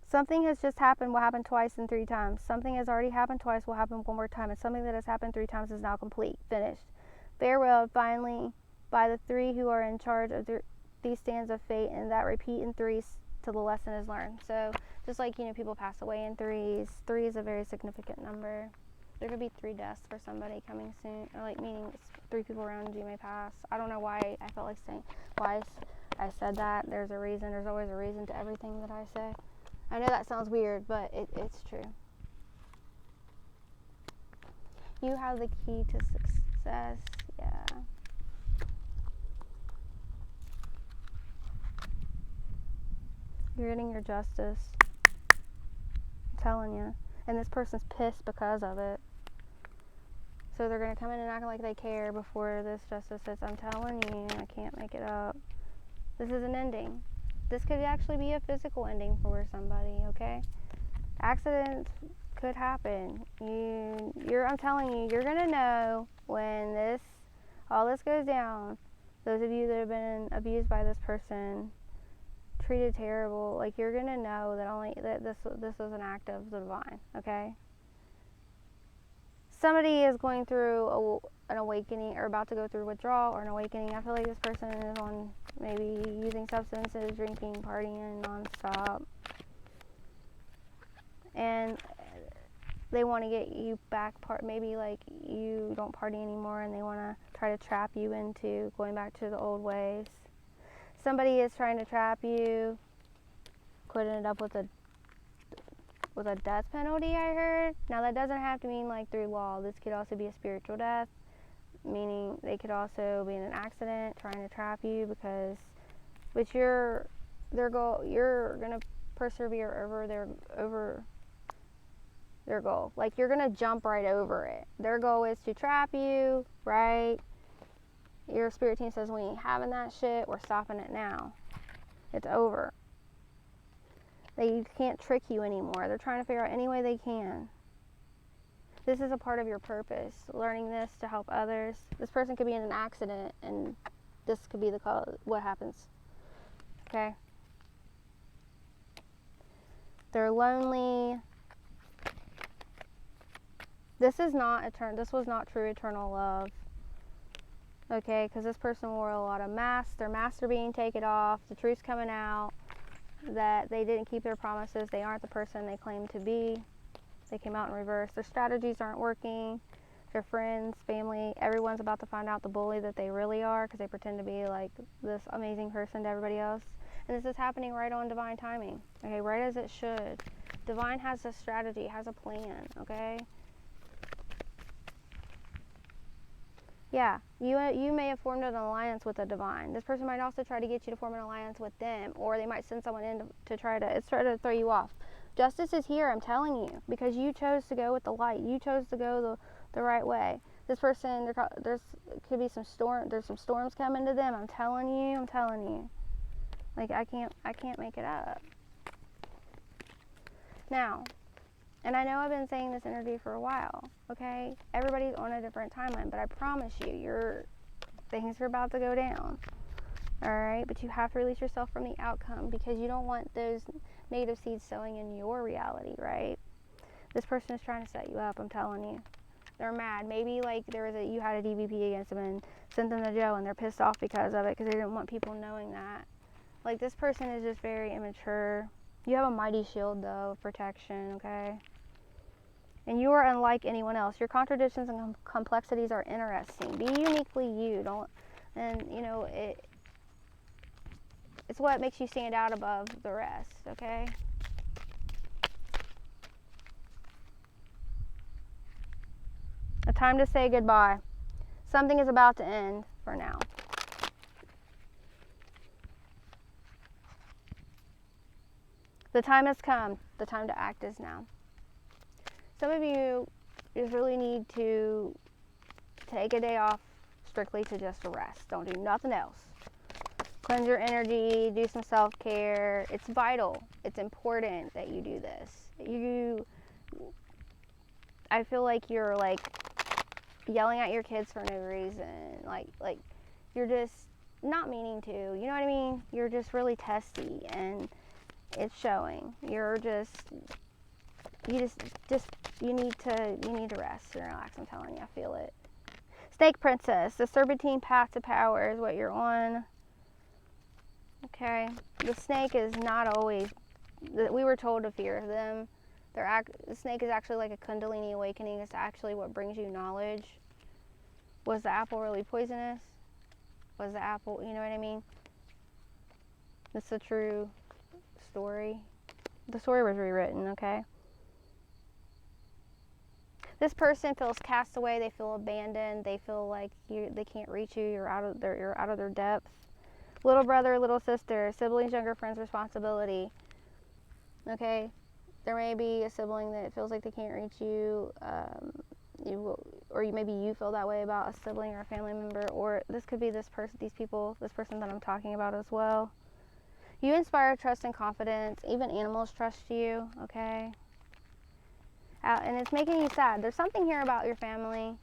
Something has just happened will happen twice and 3 times. Something has already happened twice will happen one more time. And something that has happened 3 times is now complete, finished. Farewell, finally, by the 3 who are in charge of these stands of fate, and that repeat in 3s till the lesson is learned. So just like, you know, people pass away in 3s. 3 is a very significant number. There could be 3 deaths for somebody coming soon, or like meaning 3 people around you may pass. I don't know why I felt like saying why I said that. There's a reason. There's always a reason to everything that I say. I know that sounds weird, but it's true. You have the key to success. Yeah. You're getting your justice. I'm telling you. And this person's pissed because of it. So they're going to come in and act like they care before this justice hits. I'm telling you, I can't make it up. This is an ending. This could actually be a physical ending for somebody, okay? Accidents could happen. I'm telling you, you're going to know when all this goes down. Those of you that have been abused by this person, treated terrible, like, you're going to know that this was an act of the divine, okay? Somebody is going through an awakening, or about to go through withdrawal or an awakening. I feel like this person is on maybe using substances, drinking, partying nonstop. And they want to get you back, maybe like you don't party anymore, and they want to try to trap you into going back to the old ways. Somebody is trying to trap you, could end up with a death penalty, I heard. Now, that doesn't have to mean like through law. This could also be a spiritual death, meaning they could also be in an accident trying to trap you but you're gonna persevere over their goal. Like, you're gonna jump right over it. Their goal is to trap you, right? Your spirit team says, we ain't having that shit. We're stopping it now. It's over. They can't trick you anymore. They're trying to figure out any way they can. This is a part of your purpose, learning this to help others. This person could be in an accident, and this could be what happens. Okay? They're lonely. This was not true eternal love. Okay? Because this person wore a lot of masks. Their masks are being taken off. The truth's coming out. That they didn't keep their promises. They aren't the person they claim to be. They came out in reverse. Their strategies aren't working. Their friends, family, everyone's about to find out the bully that they really are, because they pretend to be like this amazing person to everybody else. And this is happening right on divine timing. Okay, right as it should. Divine has a strategy, has a plan, okay? Yeah, you may have formed an alliance with the divine. This person might also try to get you to form an alliance with them, or they might send someone in to try to throw you off. Justice is here, I'm telling you, because you chose to go with the light. You chose to go the right way. This person, there's could be some storms coming to them. I'm telling you. Like, I can't make it up. Now, and I know I've been saying this energy for a while, okay? Everybody's on a different timeline, but I promise you, things are about to go down, all right? But you have to release yourself from the outcome, because you don't want those negative seeds sowing in your reality, right? This person is trying to set you up, I'm telling you. They're mad. Maybe like you had a DVP against them and sent them to jail, and they're pissed off because of it, because they didn't want people knowing that. Like, this person is just very immature. You have a mighty shield, though, of protection, okay? And you are unlike anyone else. Your contradictions and complexities are interesting. Be uniquely you. Don't, and you know it's what makes you stand out above the rest, okay? A time to say goodbye. Something is about to end for now. The time has come. The time to act is now. Some of you just really need to take a day off strictly to just rest. Don't do nothing else. Cleanse your energy, do some self-care. It's vital. It's important that you do this. I feel like you're like yelling at your kids for no reason. Like you're just not meaning to. You know what I mean? You're just really testy, and it's showing. You need to rest and relax. I'm telling you, I feel it. Snake Princess, the serpentine path to power is what you're on. Okay, the snake is not always. We were told to fear them. The snake is actually like a Kundalini awakening. It's actually what brings you knowledge. Was the apple really poisonous? Was the apple, you know what I mean? It's a true story. The story was rewritten, okay? This person feels cast away. They feel abandoned. They feel like they can't reach you. You're out of their depth. Little brother, little sister, siblings, younger friends, responsibility. Okay, there may be a sibling that feels like they can't reach you. Maybe you feel that way about a sibling or a family member, or this could be this person that I'm talking about as well. You inspire trust and confidence. Even animals trust you. Okay. And it's making you sad. There's something here about your family,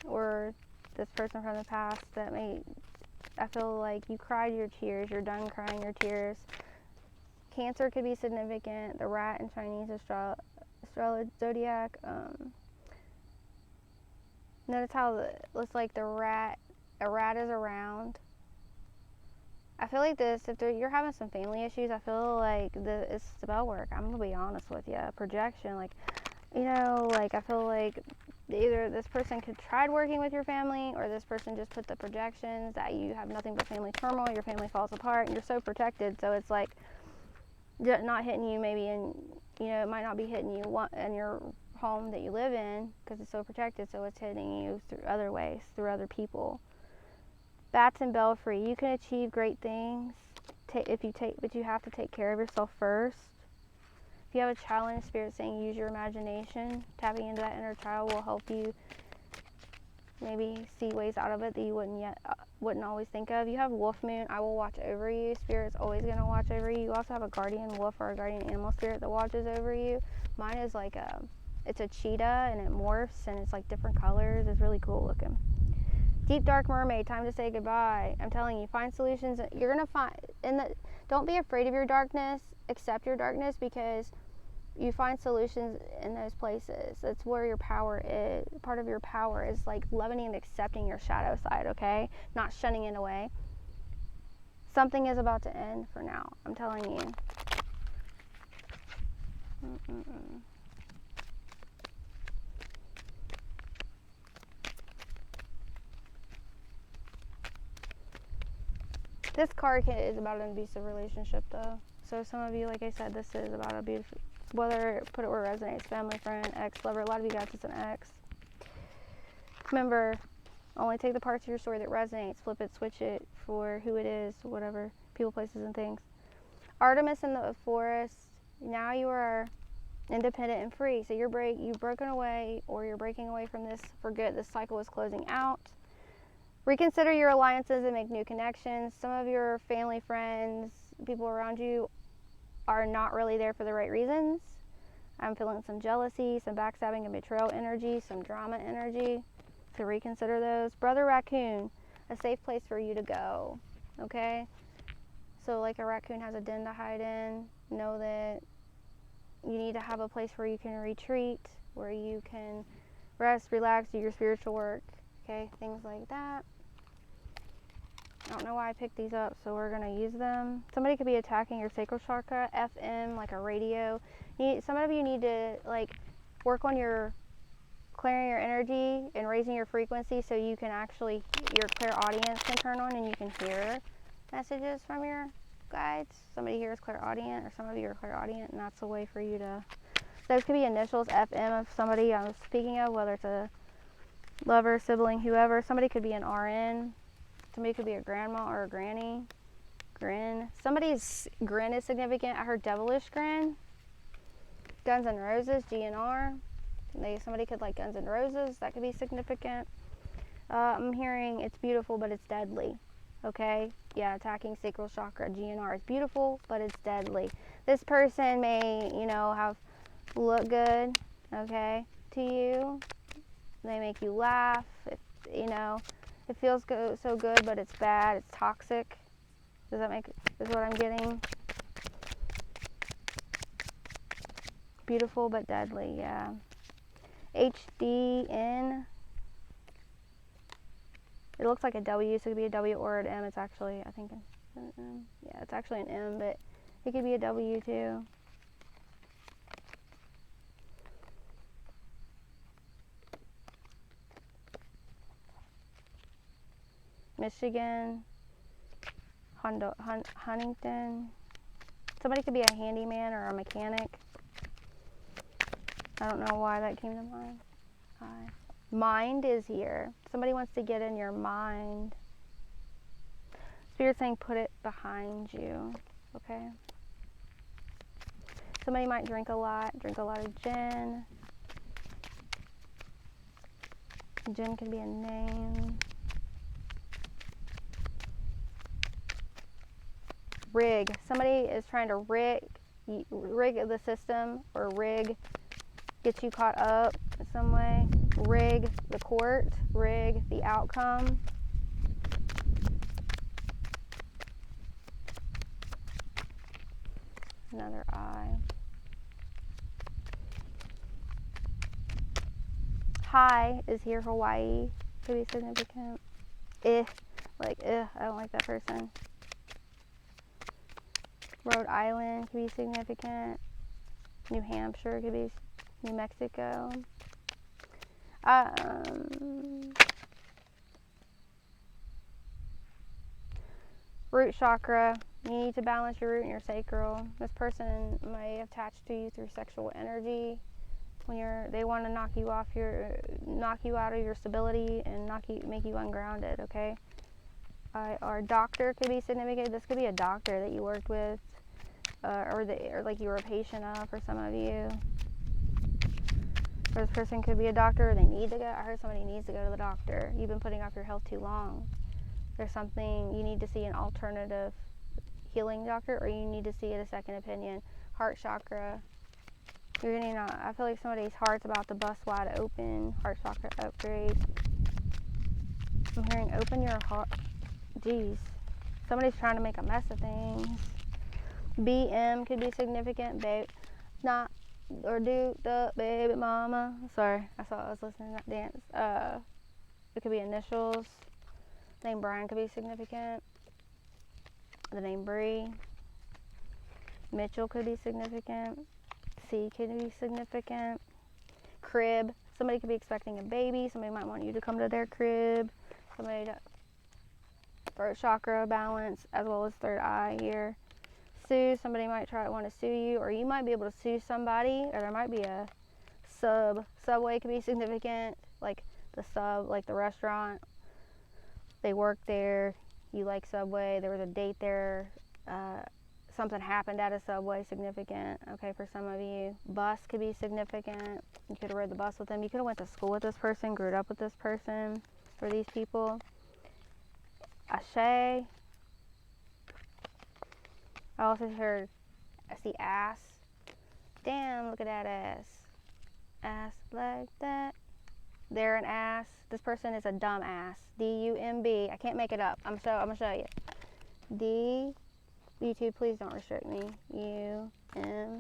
or this person from the past I feel like you cried your tears. You're done crying your tears. Cancer could be significant. The rat in Chinese zodiac. Notice how it looks like a rat is around. I feel like if you're having some family issues, I feel like it's spell work. I'm going to be honest with you. Projection, I feel like either this person could tried working with your family, or this person just put the projections that you have nothing but family turmoil, your family falls apart, and you're so protected. So it's like not hitting you maybe, and it might not be hitting you in your home that you live in because it's so protected, so it's hitting you through other ways, through other people. Bats and Belfry, you can achieve great things but you have to take care of yourself first. If you have a challenge, Spirit saying use your imagination. Tapping into that inner child will help you maybe see ways out of it that you wouldn't always think of. You have Wolf Moon, I will watch over you. Spirit's always going to watch over you. You also have a guardian wolf or a guardian animal spirit that watches over you. Mine is like it's a cheetah, and it morphs, and it's like different colors. It's really cool looking. Deep Dark Mermaid, time to say goodbye. I'm telling you, find solutions. You're going to find, don't be afraid of your darkness. Accept your darkness, because you find solutions in those places. That's where your power is. Part of your power is like loving and accepting your shadow side, okay? Not shunning it away. Something is about to end for now. I'm telling you. This card is about an abusive relationship, though. So some of you, like I said, this is about abuse. Put it where it resonates. Family, friend, ex, lover. A lot of you guys, it's an ex. Remember, only take the parts of your story that resonates. Flip it, switch it for who it is, whatever. People, places, and things. Artemis in the forest. Now you are independent and free. So you've broken away, or you're breaking away from this for good. This cycle is closing out. Reconsider your alliances and make new connections. Some of your family, friends, people around you are not really there for the right reasons. I'm feeling some jealousy, some backstabbing and betrayal energy, some drama energy. To reconsider those. Brother Raccoon, a safe place for you to go. Okay? So like a raccoon has a den to hide in, know that you need to have a place where you can retreat, where you can rest, relax, do your spiritual work. Okay? Things like that. I don't know why I picked these up, so we're going to use them. Somebody could be attacking your sacral chakra, FM, like a radio. Some of you need to like work on your clearing your energy and raising your frequency so you can actually, your clairaudience can turn on and you can hear messages from your guides. Somebody here is clairaudient, or some of you are clairaudient, and that's a way for you to, those could be initials, FM, of somebody I'm speaking of, whether it's a lover, sibling, whoever. Somebody could be an RN. Somebody could be a grandma or a granny. Grin. Somebody's grin is significant. I heard devilish grin. Guns N' Roses, GNR. Somebody could like Guns N' Roses. That could be significant. I'm hearing it's beautiful, but it's deadly. Okay? Yeah, attacking sacral chakra. GNR is beautiful, but it's deadly. This person may, have look good, okay, to you. They make you laugh. It feels so good, but it's bad. It's toxic. Is what I'm getting? Beautiful but deadly, yeah. HDN. It looks like a W, so it could be a W or an M. It's actually, I think, an M. Yeah, it's actually an M, but it could be a W too. Michigan, Huntington. Somebody could be a handyman or a mechanic. I don't know why that came to mind. Mind is here. Somebody wants to get in your mind. Spirit's saying put it behind you. Okay? Somebody might drink a lot of gin. Gin could be a name. Rig. Somebody is trying to rig the system, or get you caught up in some way. Rig the court. Rig the outcome. Another I. Hi is here. Hawaii could be significant. I don't like that person. Rhode Island could be significant. New Hampshire could be, New Mexico. Root chakra. You need to balance your root and your sacral. This person may attach to you through sexual energy. They want to knock you out of your stability and make you ungrounded. Okay. Our doctor could be significant. This could be a doctor that you worked with, or like you were a patient of for some of you. Or this person could be a doctor. They need to go. I heard somebody needs to go to the doctor. You've been putting off your health too long. There's something you need to see an alternative healing doctor, or you need to see a second opinion. Heart chakra. I feel like somebody's heart's about to bust wide open. Heart chakra upgrade. I'm hearing open your heart. Jeez. Somebody's trying to make a mess of things. BM could be significant. Babe. Not. Or do the baby mama. Sorry. I was listening to that dance. It could be initials. The name Brian could be significant. The name Bree. Mitchell could be significant. C could be significant. Crib. Somebody could be expecting a baby. Somebody might want you to come to their crib. Somebody to throat chakra balance, as well as third eye here. Sue. Somebody might want to sue you, or you might be able to sue somebody, or there might be a Subway could be significant, like the restaurant. They work there. You like Subway. There was a date there. Something happened at a Subway, significant. Okay, for some of you. Bus could be significant. You could have rode the bus with them. You could have went to school with this person, grew up with this person, or these people. Ashe. I see ass. Damn, look at that ass. Ass like that. They're an ass. This person is a dumb ass. D-U-M-B. I can't make it up. I'm gonna show you. D. YouTube, please don't restrict me. U-M-B-A-S-S.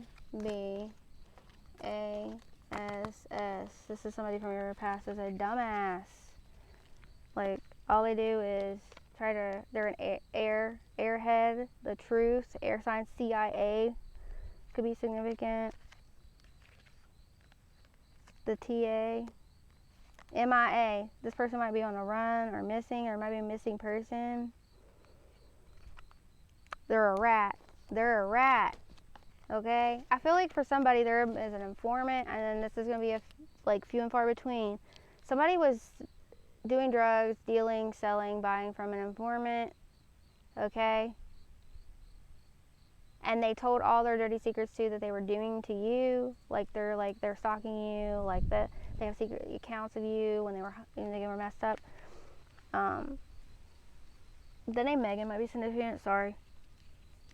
This is somebody from your past as a dumbass. Like, all they do is they're an airhead, the truth, air sign CIA could be significant. The TA, MIA, this person might be on the run or missing, or might be a missing person. They're a rat. They're a rat. Okay? I feel like for somebody there is an informant, and then this is going to be like few and far between. Somebody was doing drugs, dealing, selling, buying from an informant. Okay? And they told all their dirty secrets too that they were doing to you, like they're stalking you, like that they have secret accounts of you when they were messed up. The name Megan might be significant. Sorry.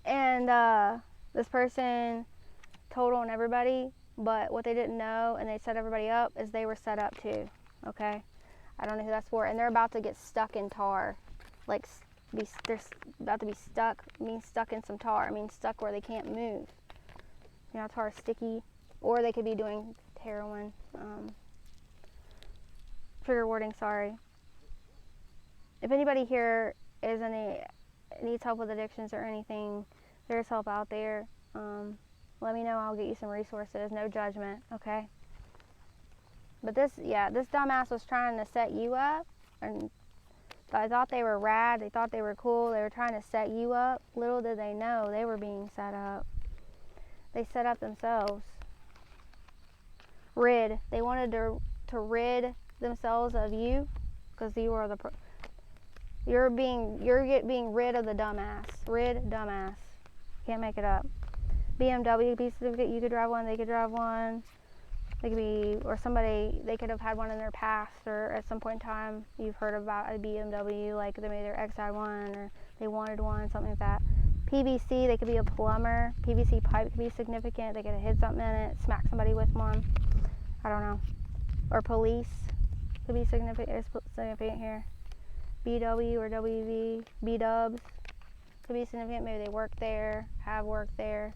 And this person told on everybody, but what they didn't know, and they set everybody up, is they were set up too. Okay, I don't know who that's for, and they're about to get stuck in tar, like. They're about to be stuck. Means stuck in some tar. I mean stuck where they can't move. You know, tar is sticky. Or they could be doing heroin. Trigger warning, sorry. If anybody here needs help with addictions or anything, there's help out there. Let me know. I'll get you some resources. No judgment, okay? But this dumbass was trying to set you up, and I thought they were rad. They thought they were cool. They were trying to set you up. Little did they know they were being set up. They set up themselves. Rid. They wanted to rid themselves of you, because you are you're being rid of the dumbass. Rid dumbass. Can't make it up. BMW be certificate. You could drive one. They could drive one. They could be, or somebody, they could have had one in their past, or at some point in time you've heard about a BMW, like maybe their ex had one, or they wanted one, something like that. PVC, they could be a plumber. PVC pipe could be significant. They could have hid something in it, smack somebody with one. I don't know. Or police could be significant. It's significant here. BW or WV, B-dubs could be significant. Maybe they work there, have worked there.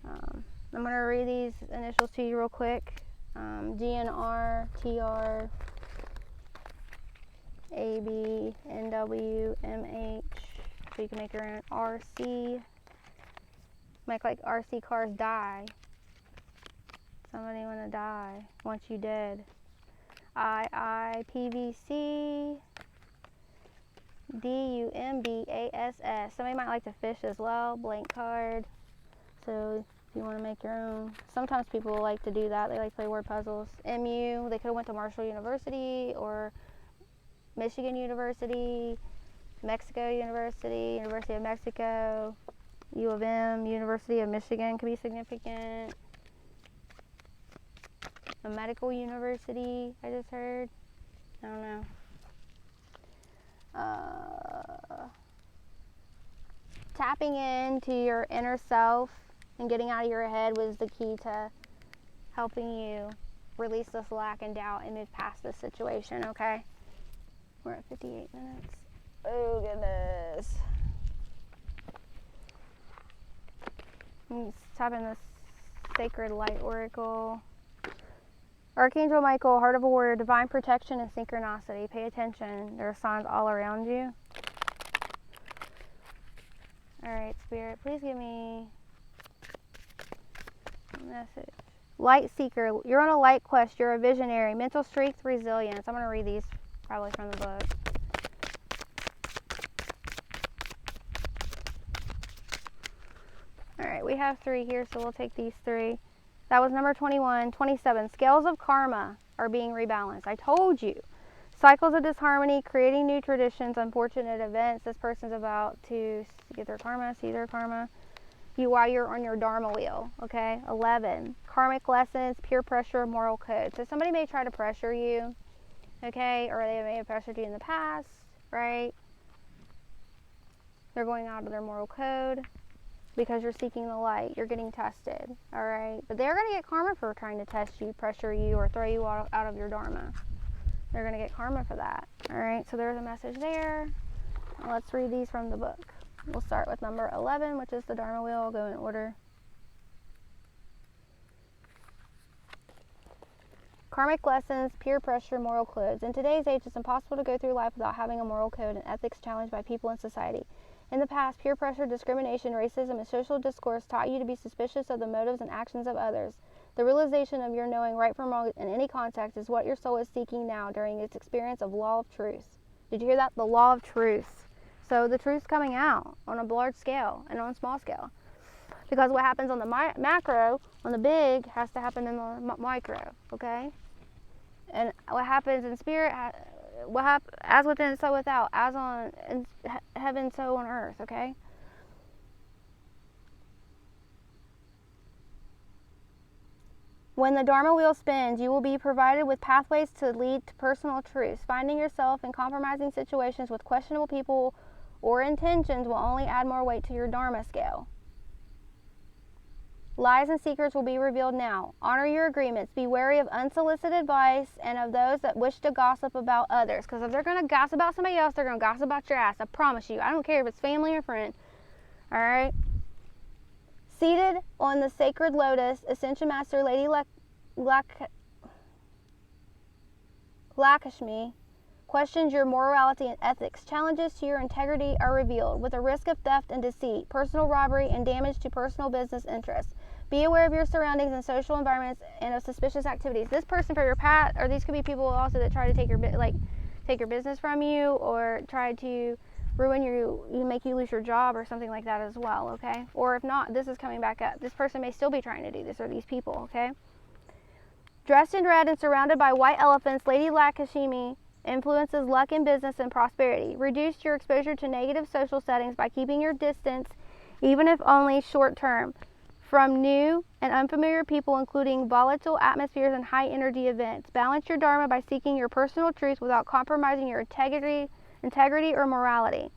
I'm going to read these initials to you real quick. GNR, TR, AB, NW, MH. So you can make your own RC. Make like RC cars die. Somebody want to die once you dead. II, PVC, DUMBASS. Somebody might like to fish as well. Blank card. So you want to make your own. Sometimes people like to do that. They like to play word puzzles. MU, they could have went to Marshall University or Michigan University, Mexico University, University of Mexico, U of M, University of Michigan could be significant. A medical university, I just heard. I don't know. Tapping into your inner self and getting out of your head was the key to helping you release this lack and doubt and move past this situation, okay? We're at 58 minutes. Oh, goodness. Let's tap in this Sacred Light Oracle. Archangel Michael, Heart of a Warrior, Divine Protection and Synchronicity. Pay attention. There are signs all around you. Alright, Spirit, please give me a message. Light Seeker, you're on a light quest. You're a visionary. Mental strength, resilience. I'm going to read these probably from the book. Alright, we have 3 here, so we'll take these 3. That was number 21. 27. Scales of karma are being rebalanced. I told you. Cycles of disharmony, creating new traditions, unfortunate events. This person's about to get their karma, see their karma. While you're on your dharma wheel, okay? 11. Karmic lessons, peer pressure, moral code. So somebody may try to pressure you, okay? Or they may have pressured you in the past, right? They're going out of their moral code. Because you're seeking the light, you're getting tested, all right? But they're going to get karma for trying to test you, pressure you, or throw you out of your dharma. They're going to get karma for that, all right? So there's a message there. Now let's read these from the book. We'll start with number 11, which is the dharma wheel. I'll go in order. Karmic lessons, peer pressure, moral codes. In today's age, it's impossible to go through life without having a moral code and ethics challenged by people in society. In the past, peer pressure, discrimination, racism, and social discourse taught you to be suspicious of the motives and actions of others. The realization of your knowing right from wrong in any context is what your soul is seeking now during its experience of law of truth. Did you hear that? The law of truth. So the truth's coming out on a large scale and on a small scale. Because what happens on the macro, on the big, has to happen in the micro, okay? And what happens in spirit, as within, so without, as on in heaven, so on earth, okay? When the Dharma wheel spins, you will be provided with pathways to lead to personal truths. Finding yourself in compromising situations with questionable people or intentions will only add more weight to your Dharma scale. Lies and secrets will be revealed now. Honor your agreements. Be wary of unsolicited advice and of those that wish to gossip about others. Because if they're going to gossip about somebody else, they're going to gossip about your ass. I promise you. I don't care if it's family or friend. All right? Seated on the sacred lotus, Ascension Master Lady Lakshmi questions your morality and ethics. Challenges to your integrity are revealed, with a risk of theft and deceit, personal robbery, and damage to personal business interests. Be aware of your surroundings and social environments and of suspicious activities. This person for your path, or these could be people also that try to take your business from you, or try to ruin you make you lose your job or something like that as well, okay? Or if not, this is coming back up. This person may still be trying to do this, or these people, okay? Dressed in red and surrounded by white elephants, Lady Lakshmi influences luck in business and prosperity. Reduce your exposure to negative social settings by keeping your distance, even if only short term, from new and unfamiliar people, including volatile atmospheres and high energy events. Balance your Dharma by seeking your personal truth without compromising your integrity or morality.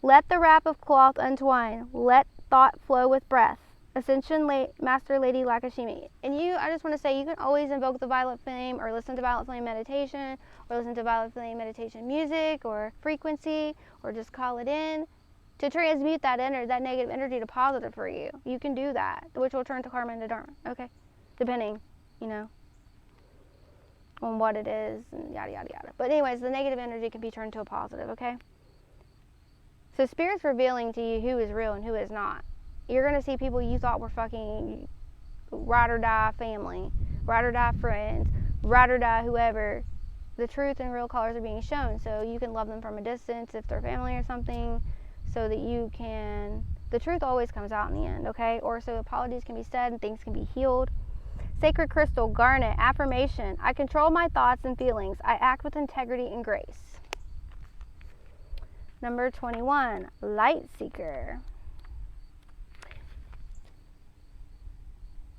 Let the wrap of cloth untwine. Let thought flow with breath. Ascension Master Lady Lakshmi. And I just want to say, you can always invoke the Violet Flame, or listen to Violet Flame meditation, or listen to Violet Flame meditation music, or frequency, or just call it in to transmute that negative energy to positive for you. You can do that, which will turn to karma into dharma, okay? Depending, on what it is, and yada, yada, yada. But anyways, the negative energy can be turned to a positive, okay? So Spirit's revealing to you who is real and who is not. You're going to see people you thought were fucking ride or die family, ride or die friends, ride or die whoever. The truth and real colors are being shown, so you can love them from a distance if they're family or something, so that the truth always comes out in the end, okay? Or so apologies can be said and things can be healed. Sacred crystal, garnet, affirmation. I control my thoughts and feelings. I act with integrity and grace. Number 21, light seeker.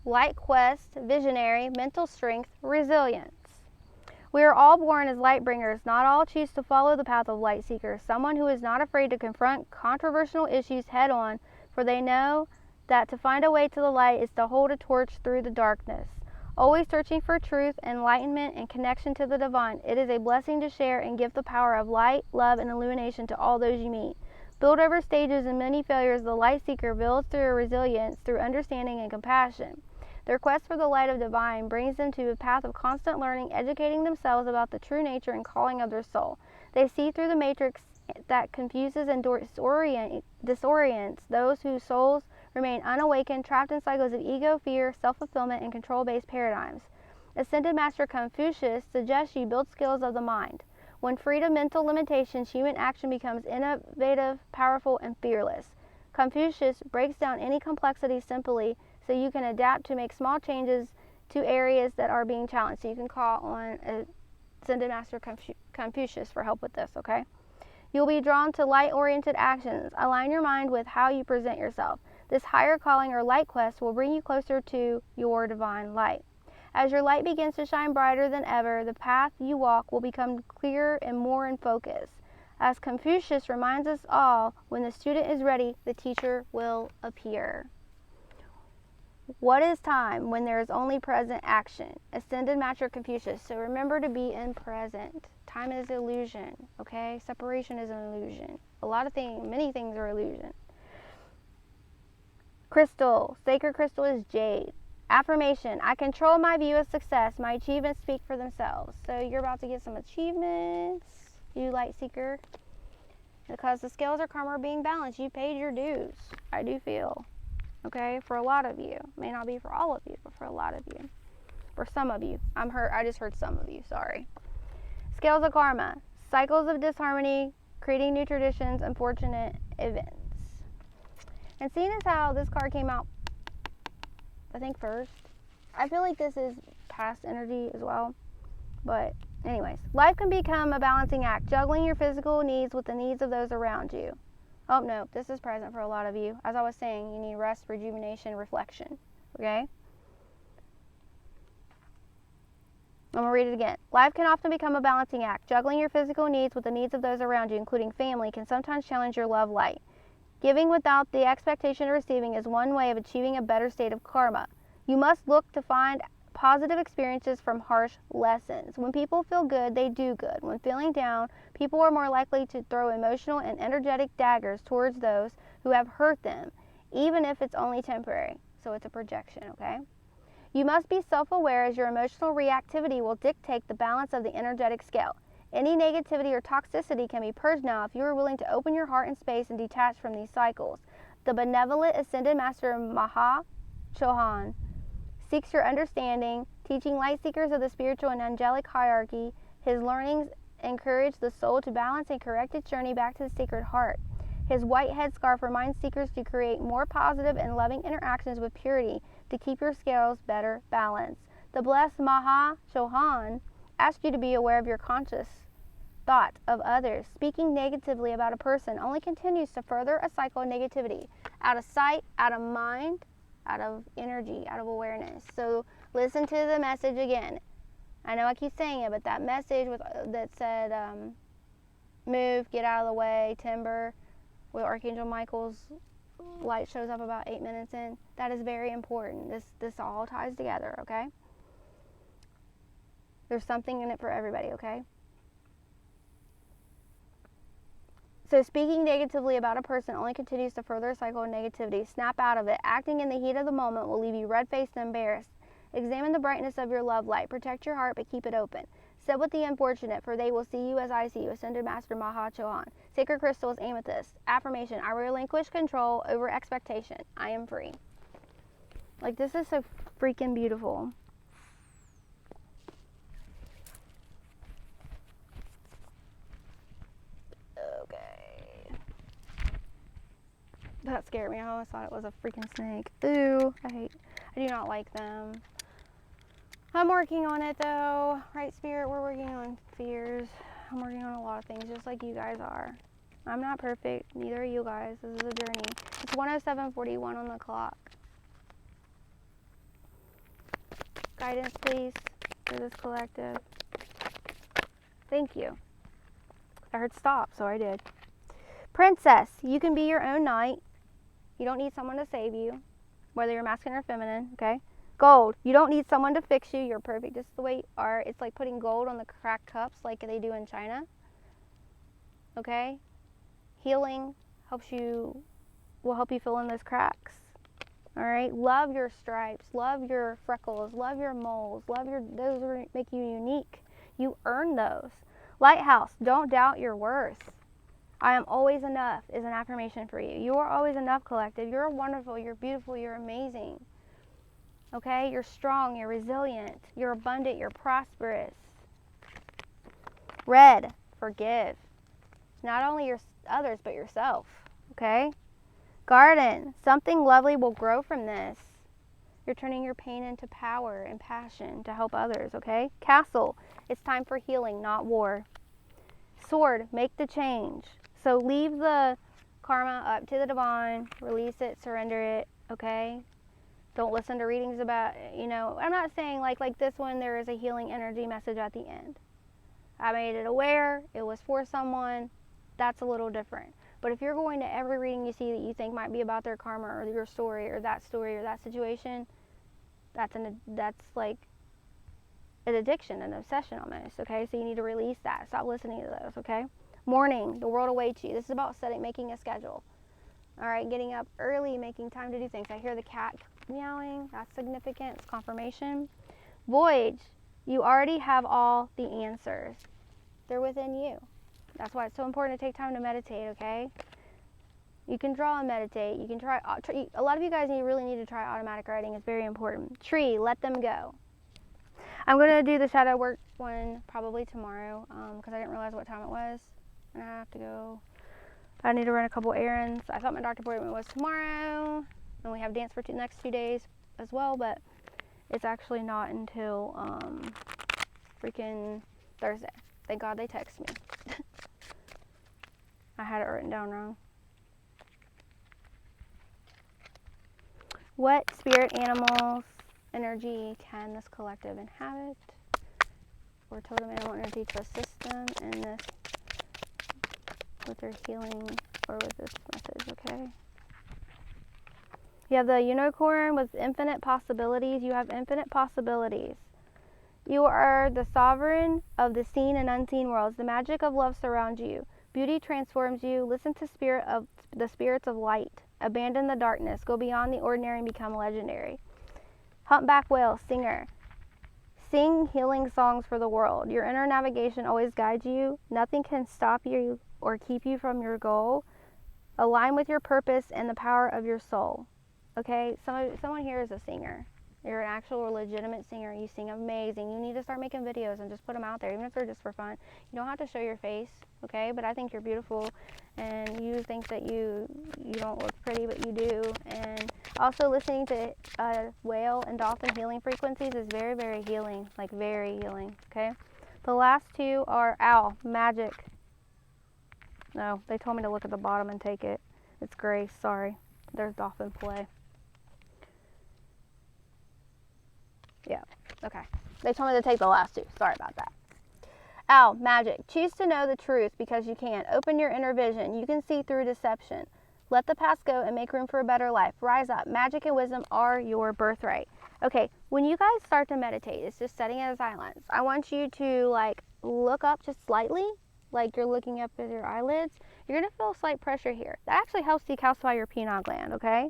Light quest, visionary, mental strength, resilience. We are all born as light bringers. Not all choose to follow the path of light seekers. Someone who is not afraid to confront controversial issues head on, for they know that to find a way to the light is to hold a torch through the darkness. Always searching for truth, enlightenment, and connection to the divine, it is a blessing to share and give the power of light, love, and illumination to all those you meet. Built over stages and many failures, the light seeker builds through resilience, through understanding and compassion. Their quest for the light of divine brings them to a path of constant learning, educating themselves about the true nature and calling of their soul. They see through the matrix that confuses and disorients those whose souls remain unawakened, trapped in cycles of ego, fear, self-fulfillment, and control-based paradigms. Ascended Master Confucius suggests you build skills of the mind. When freed of mental limitations, human action becomes innovative, powerful, and fearless. Confucius breaks down any complexity simply so you can adapt to make small changes to areas that are being challenged. So you can call on Ascended Master Confucius for help with this, okay? You'll be drawn to light-oriented actions. Align your mind with how you present yourself. This higher calling or light quest will bring you closer to your divine light. As your light begins to shine brighter than ever, the path you walk will become clearer and more in focus. As Confucius reminds us all, when the student is ready, the teacher will appear. What is time when there is only present action? Ascended Master Confucius. So remember to be in present. Time is illusion, okay? Separation is an illusion. Many things are illusion. Crystal. Sacred crystal is jade. Affirmation. I control my view of success. My achievements speak for themselves. So you're about to get some achievements, you light seeker. Because the scales of karma are being balanced. You paid your dues. I do feel. Okay? For a lot of you. May not be for all of you, but for a lot of you. For some of you. I just heard some of you. Sorry. Scales of karma. Cycles of disharmony. Creating new traditions. Unfortunate events. And seeing as how this card came out, I think first, I feel like this is past energy as well. But anyways, life can become a balancing act, juggling your physical needs with the needs of those around you. Oh no, this is present for a lot of you. As I was saying, you need rest, rejuvenation, reflection. Okay? I'm going to read it again. Life can often become a balancing act. Juggling your physical needs with the needs of those around you, including family, can sometimes challenge your love light. Giving without the expectation of receiving is one way of achieving a better state of karma. You must look to find positive experiences from harsh lessons. When people feel good, they do good. When feeling down, people are more likely to throw emotional and energetic daggers towards those who have hurt them, even if it's only temporary. So it's a projection, okay? You must be self-aware, as your emotional reactivity will dictate the balance of the energetic scale. Any negativity or toxicity can be purged now if you are willing to open your heart and space and detach from these cycles. The benevolent Ascended Master Maha Chohan seeks your understanding, teaching light seekers of the spiritual and angelic hierarchy. His learnings encourage the soul to balance and correct its journey back to the sacred heart. His white headscarf reminds seekers to create more positive and loving interactions with purity to keep your scales better balanced. The blessed Maha Chohan asks you to be aware of your conscious thought of others. Speaking negatively about a person only continues to further a cycle of negativity. Out of sight, out of mind, out of energy, out of awareness. So listen to the message again. I know I keep saying it, but that message that said, move, get out of the way, timber, where Archangel Michael's light shows up about 8 minutes in, that is very important. This all ties together, okay? There's something in it for everybody, okay? So speaking negatively about a person only continues to further a cycle of negativity. Snap out of it. Acting in the heat of the moment will leave you red-faced and embarrassed. Examine the brightness of your love light. Protect your heart, but keep it open. Sit with the unfortunate, for they will see you as I see you. Ascended Master Maha Chohan. Sacred crystals, amethyst. Affirmation. I relinquish control over expectation. I am free. Like, this is so freaking beautiful. Okay. That scared me. I almost thought it was a freaking snake. Ooh, I do not like them. I'm working on it though. Right, Spirit? We're working on fears. I'm working on a lot of things, just like you guys are. I'm not perfect. Neither are you guys. This is a journey. It's 107:41 on the clock. Guidance, please, for this collective. Thank you. I heard stop, so I did. Princess, you can be your own knight. You don't need someone to save you, whether you're masculine or feminine, okay? Gold, you don't need someone to fix you. You're perfect just the way you are. It's like putting gold on the cracked cups like they do in China, okay? Healing will help you fill in those cracks, all right? Love your stripes, love your freckles, love your moles, those make you unique. You earn those. Lighthouse, don't doubt your worth. I am always enough is an affirmation for you. You are always enough, collective. You're wonderful, you're beautiful, you're amazing. Okay? You're strong, you're resilient, you're abundant, you're prosperous. Red, forgive. Not only your others, but yourself. Okay? Garden, something lovely will grow from this. You're turning your pain into power and passion to help others, okay? Castle, it's time for healing, not war. Sword, make the change. So leave the karma up to the divine, release it, surrender it, okay? Don't listen to readings about, I'm not saying like this one, there is a healing energy message at the end. I made it aware, it was for someone, that's a little different. But if you're going to every reading you see that you think might be about their karma or your story or that situation, that's like an addiction, an obsession almost, okay? So you need to release that. Stop listening to those, okay? Morning, the world awaits you. This is about making a schedule. All right, getting up early, making time to do things. I hear the cat meowing. That's significant. It's confirmation. Voyage. You already have all the answers. They're within you. That's why it's so important to take time to meditate, okay? You can draw and meditate. You can try. A lot of you guys really need to try automatic writing. It's very important. Tree. Let them go. I'm going to do the shadow work one probably tomorrow because I didn't realize what time it was. And I have to go. I need to run a couple errands. I thought my doctor appointment was tomorrow. And we have dance for the next 2 days as well. But it's actually not until freaking Thursday. Thank God they text me. I had it written down wrong. What spirit animals energy can this collective inhabit? Or totem animal energy to assist them in this with their healing or with this message, okay? You have the unicorn with infinite possibilities. You have infinite possibilities. You are the sovereign of the seen and unseen worlds. The magic of love surrounds you. Beauty transforms you. Listen to the spirits of light. Abandon the darkness. Go beyond the ordinary and become legendary. Humpback whale, singer. Sing healing songs for the world. Your inner navigation always guides you. Nothing can stop you or keep you from your goal. Align with your purpose and the power of your soul. Okay, someone here is a singer. You're an actual legitimate singer. You sing amazing. You need to start making videos and just put them out there, even if they're just for fun. You don't have to show your face, okay? But I think you're beautiful, and you think that you don't look pretty, but you do. And also listening to whale and dolphin healing frequencies is very, very healing, like very healing, okay? The last two are owl, magic. No, they told me to look at the bottom and take it. It's Grace, sorry. There's dolphin play. Yeah, okay. They told me to take the last two. Sorry about that. Owl, magic. Choose to know the truth because you can. Open your inner vision. You can see through deception. Let the past go and make room for a better life. Rise up. Magic and wisdom are your birthright. Okay, when you guys start to meditate, it's just setting it as silence. I want you to look up just slightly, like you're looking up at your eyelids. You're going to feel slight pressure here. That actually helps decalcify your pineal gland, okay?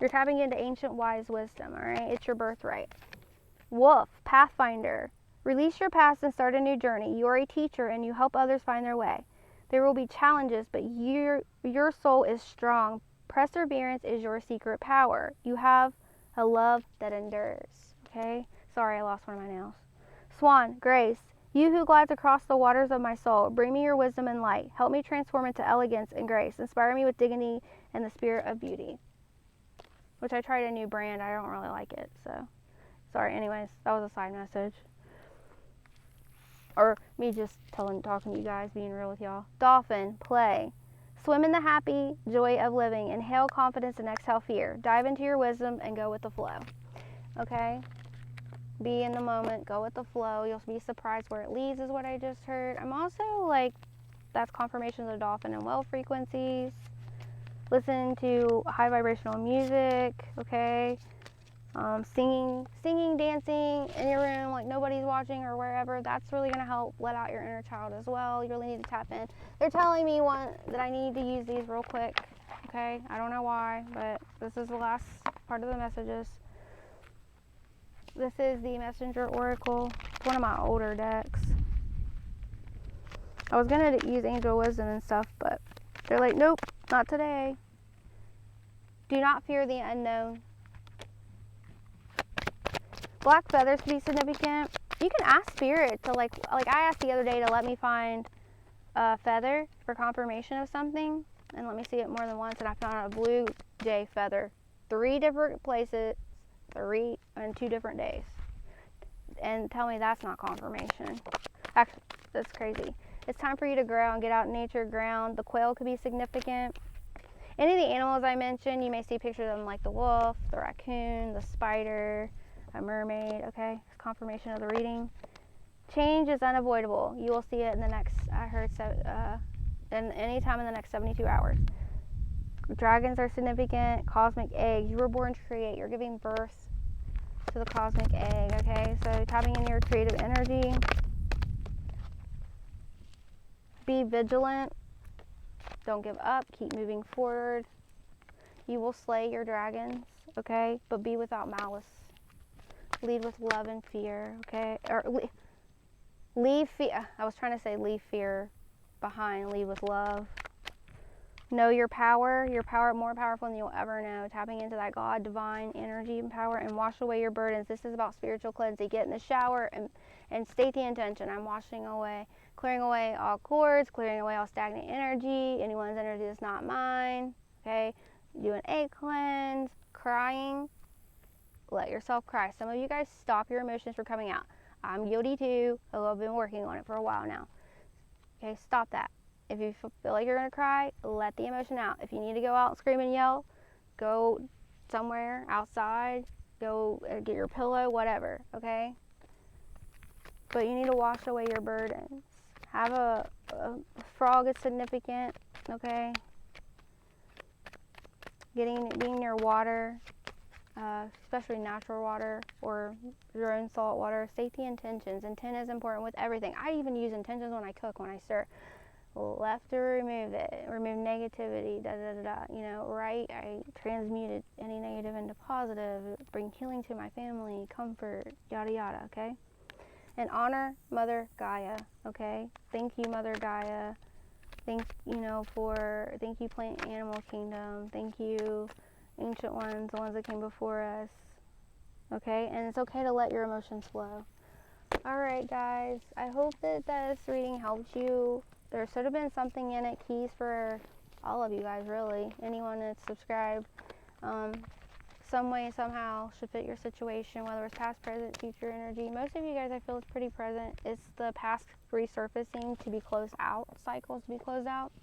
You're tapping into ancient wise wisdom, all right? It's your birthright. Wolf, pathfinder. Release your past and start a new journey. You are a teacher and you help others find their way. There will be challenges, but your soul is strong. Perseverance is your secret power. You have a love that endures, okay? Sorry, I lost one of my nails. Swan, grace. You who glides across the waters of my soul, bring me your wisdom and light. Help me transform into elegance and grace. Inspire me with dignity and the spirit of beauty. Which I tried a new brand. I don't really like it, so... Sorry, anyways, that was a side message. Or me just talking to you guys, being real with y'all. Dolphin, play. Swim in the happy joy of living. Inhale confidence and exhale fear. Dive into your wisdom and go with the flow. Okay? Be in the moment, go with the flow. You'll be surprised where it leads is what I just heard. I'm also that's confirmation of the dolphin and whale frequencies. Listen to high vibrational music, okay? Singing, dancing in your room like nobody's watching or wherever. That's really going to help let out your inner child as well. You really need to tap in. They're telling me that I need to use these real quick, okay? I don't know why, but this is the last part of the messages. This is the Messenger Oracle. It's one of my older decks. I was going to use Angel Wisdom and stuff, but they're like, nope, not today. Do not fear the unknown. Black feathers can be significant. You can ask spirit to like I asked the other day to let me find a feather for confirmation of something, and let me see it more than once, and I found a blue jay feather. 3 different places, 2 different days. And tell me that's not confirmation. Actually, that's crazy. It's time for you to ground, get out in nature, ground. The quail could be significant. Any of the animals I mentioned, you may see pictures of them like the wolf, the raccoon, the spider, a mermaid, okay? It's confirmation of the reading. Change is unavoidable. You will see it in the next, any time in the next 72 hours. Dragons are significant. Cosmic eggs. You were born to create. You're giving birth to the cosmic egg, okay? So tapping into your creative energy. Be vigilant. Don't give up. Keep moving forward. You will slay your dragons, okay? But be without malice. Lead with love and fear, okay? Or leave fear. I was trying to say leave fear behind. Lead with love. Know your power. Your power more powerful than you'll ever know. Tapping into that God, divine energy and power, and wash away your burdens. This is about spiritual cleansing. Get in the shower and state the intention. I'm washing away, clearing away all cords, clearing away all stagnant energy. Anyone's energy that's not mine. Okay? Do an egg cleanse. Crying. Let yourself cry. Some of you guys stop your emotions from coming out. I'm guilty too, although I've been working on it for a while now. Okay, stop that. If you feel like you're going to cry, let the emotion out. If you need to go out and scream and yell, go somewhere outside, go get your pillow, whatever, okay? But you need to wash away your burdens. Have a frog is significant, okay? Being near water, especially natural water or your own salt water. Safety intentions. Intent is important with everything. I even use intentions when I cook, when I stir. Left to remove it, remove negativity, da da da da. You know, right? I transmuted any negative into positive, bring healing to my family, comfort, yada yada, okay? And honor Mother Gaia, okay? Thank you, Mother Gaia. Thank you, Plant Animal Kingdom. Thank you, Ancient Ones, the ones that came before us, okay? And it's okay to let your emotions flow. All right, guys. I hope that this reading helped you. There should have been something in it, keys for all of you guys, really. Anyone that's subscribed, some way, somehow, should fit your situation, whether it's past, present, future energy. Most of you guys, I feel, is pretty present. It's the past resurfacing to be closed out, cycles to be closed out,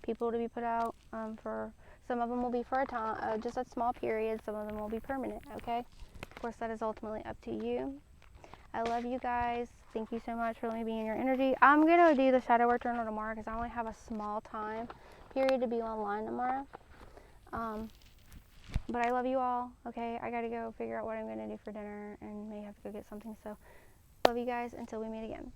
people to be put out. For some of them will be for a time, just a small period. Some of them will be permanent, okay? Of course, that is ultimately up to you. I love you guys. Thank you so much for letting me be in your energy. I'm going to do the shadow work journal tomorrow because I only have a small time period to be online tomorrow. But I love you all. Okay, I got to go figure out what I'm going to do for dinner and may have to go get something. So love you guys until we meet again.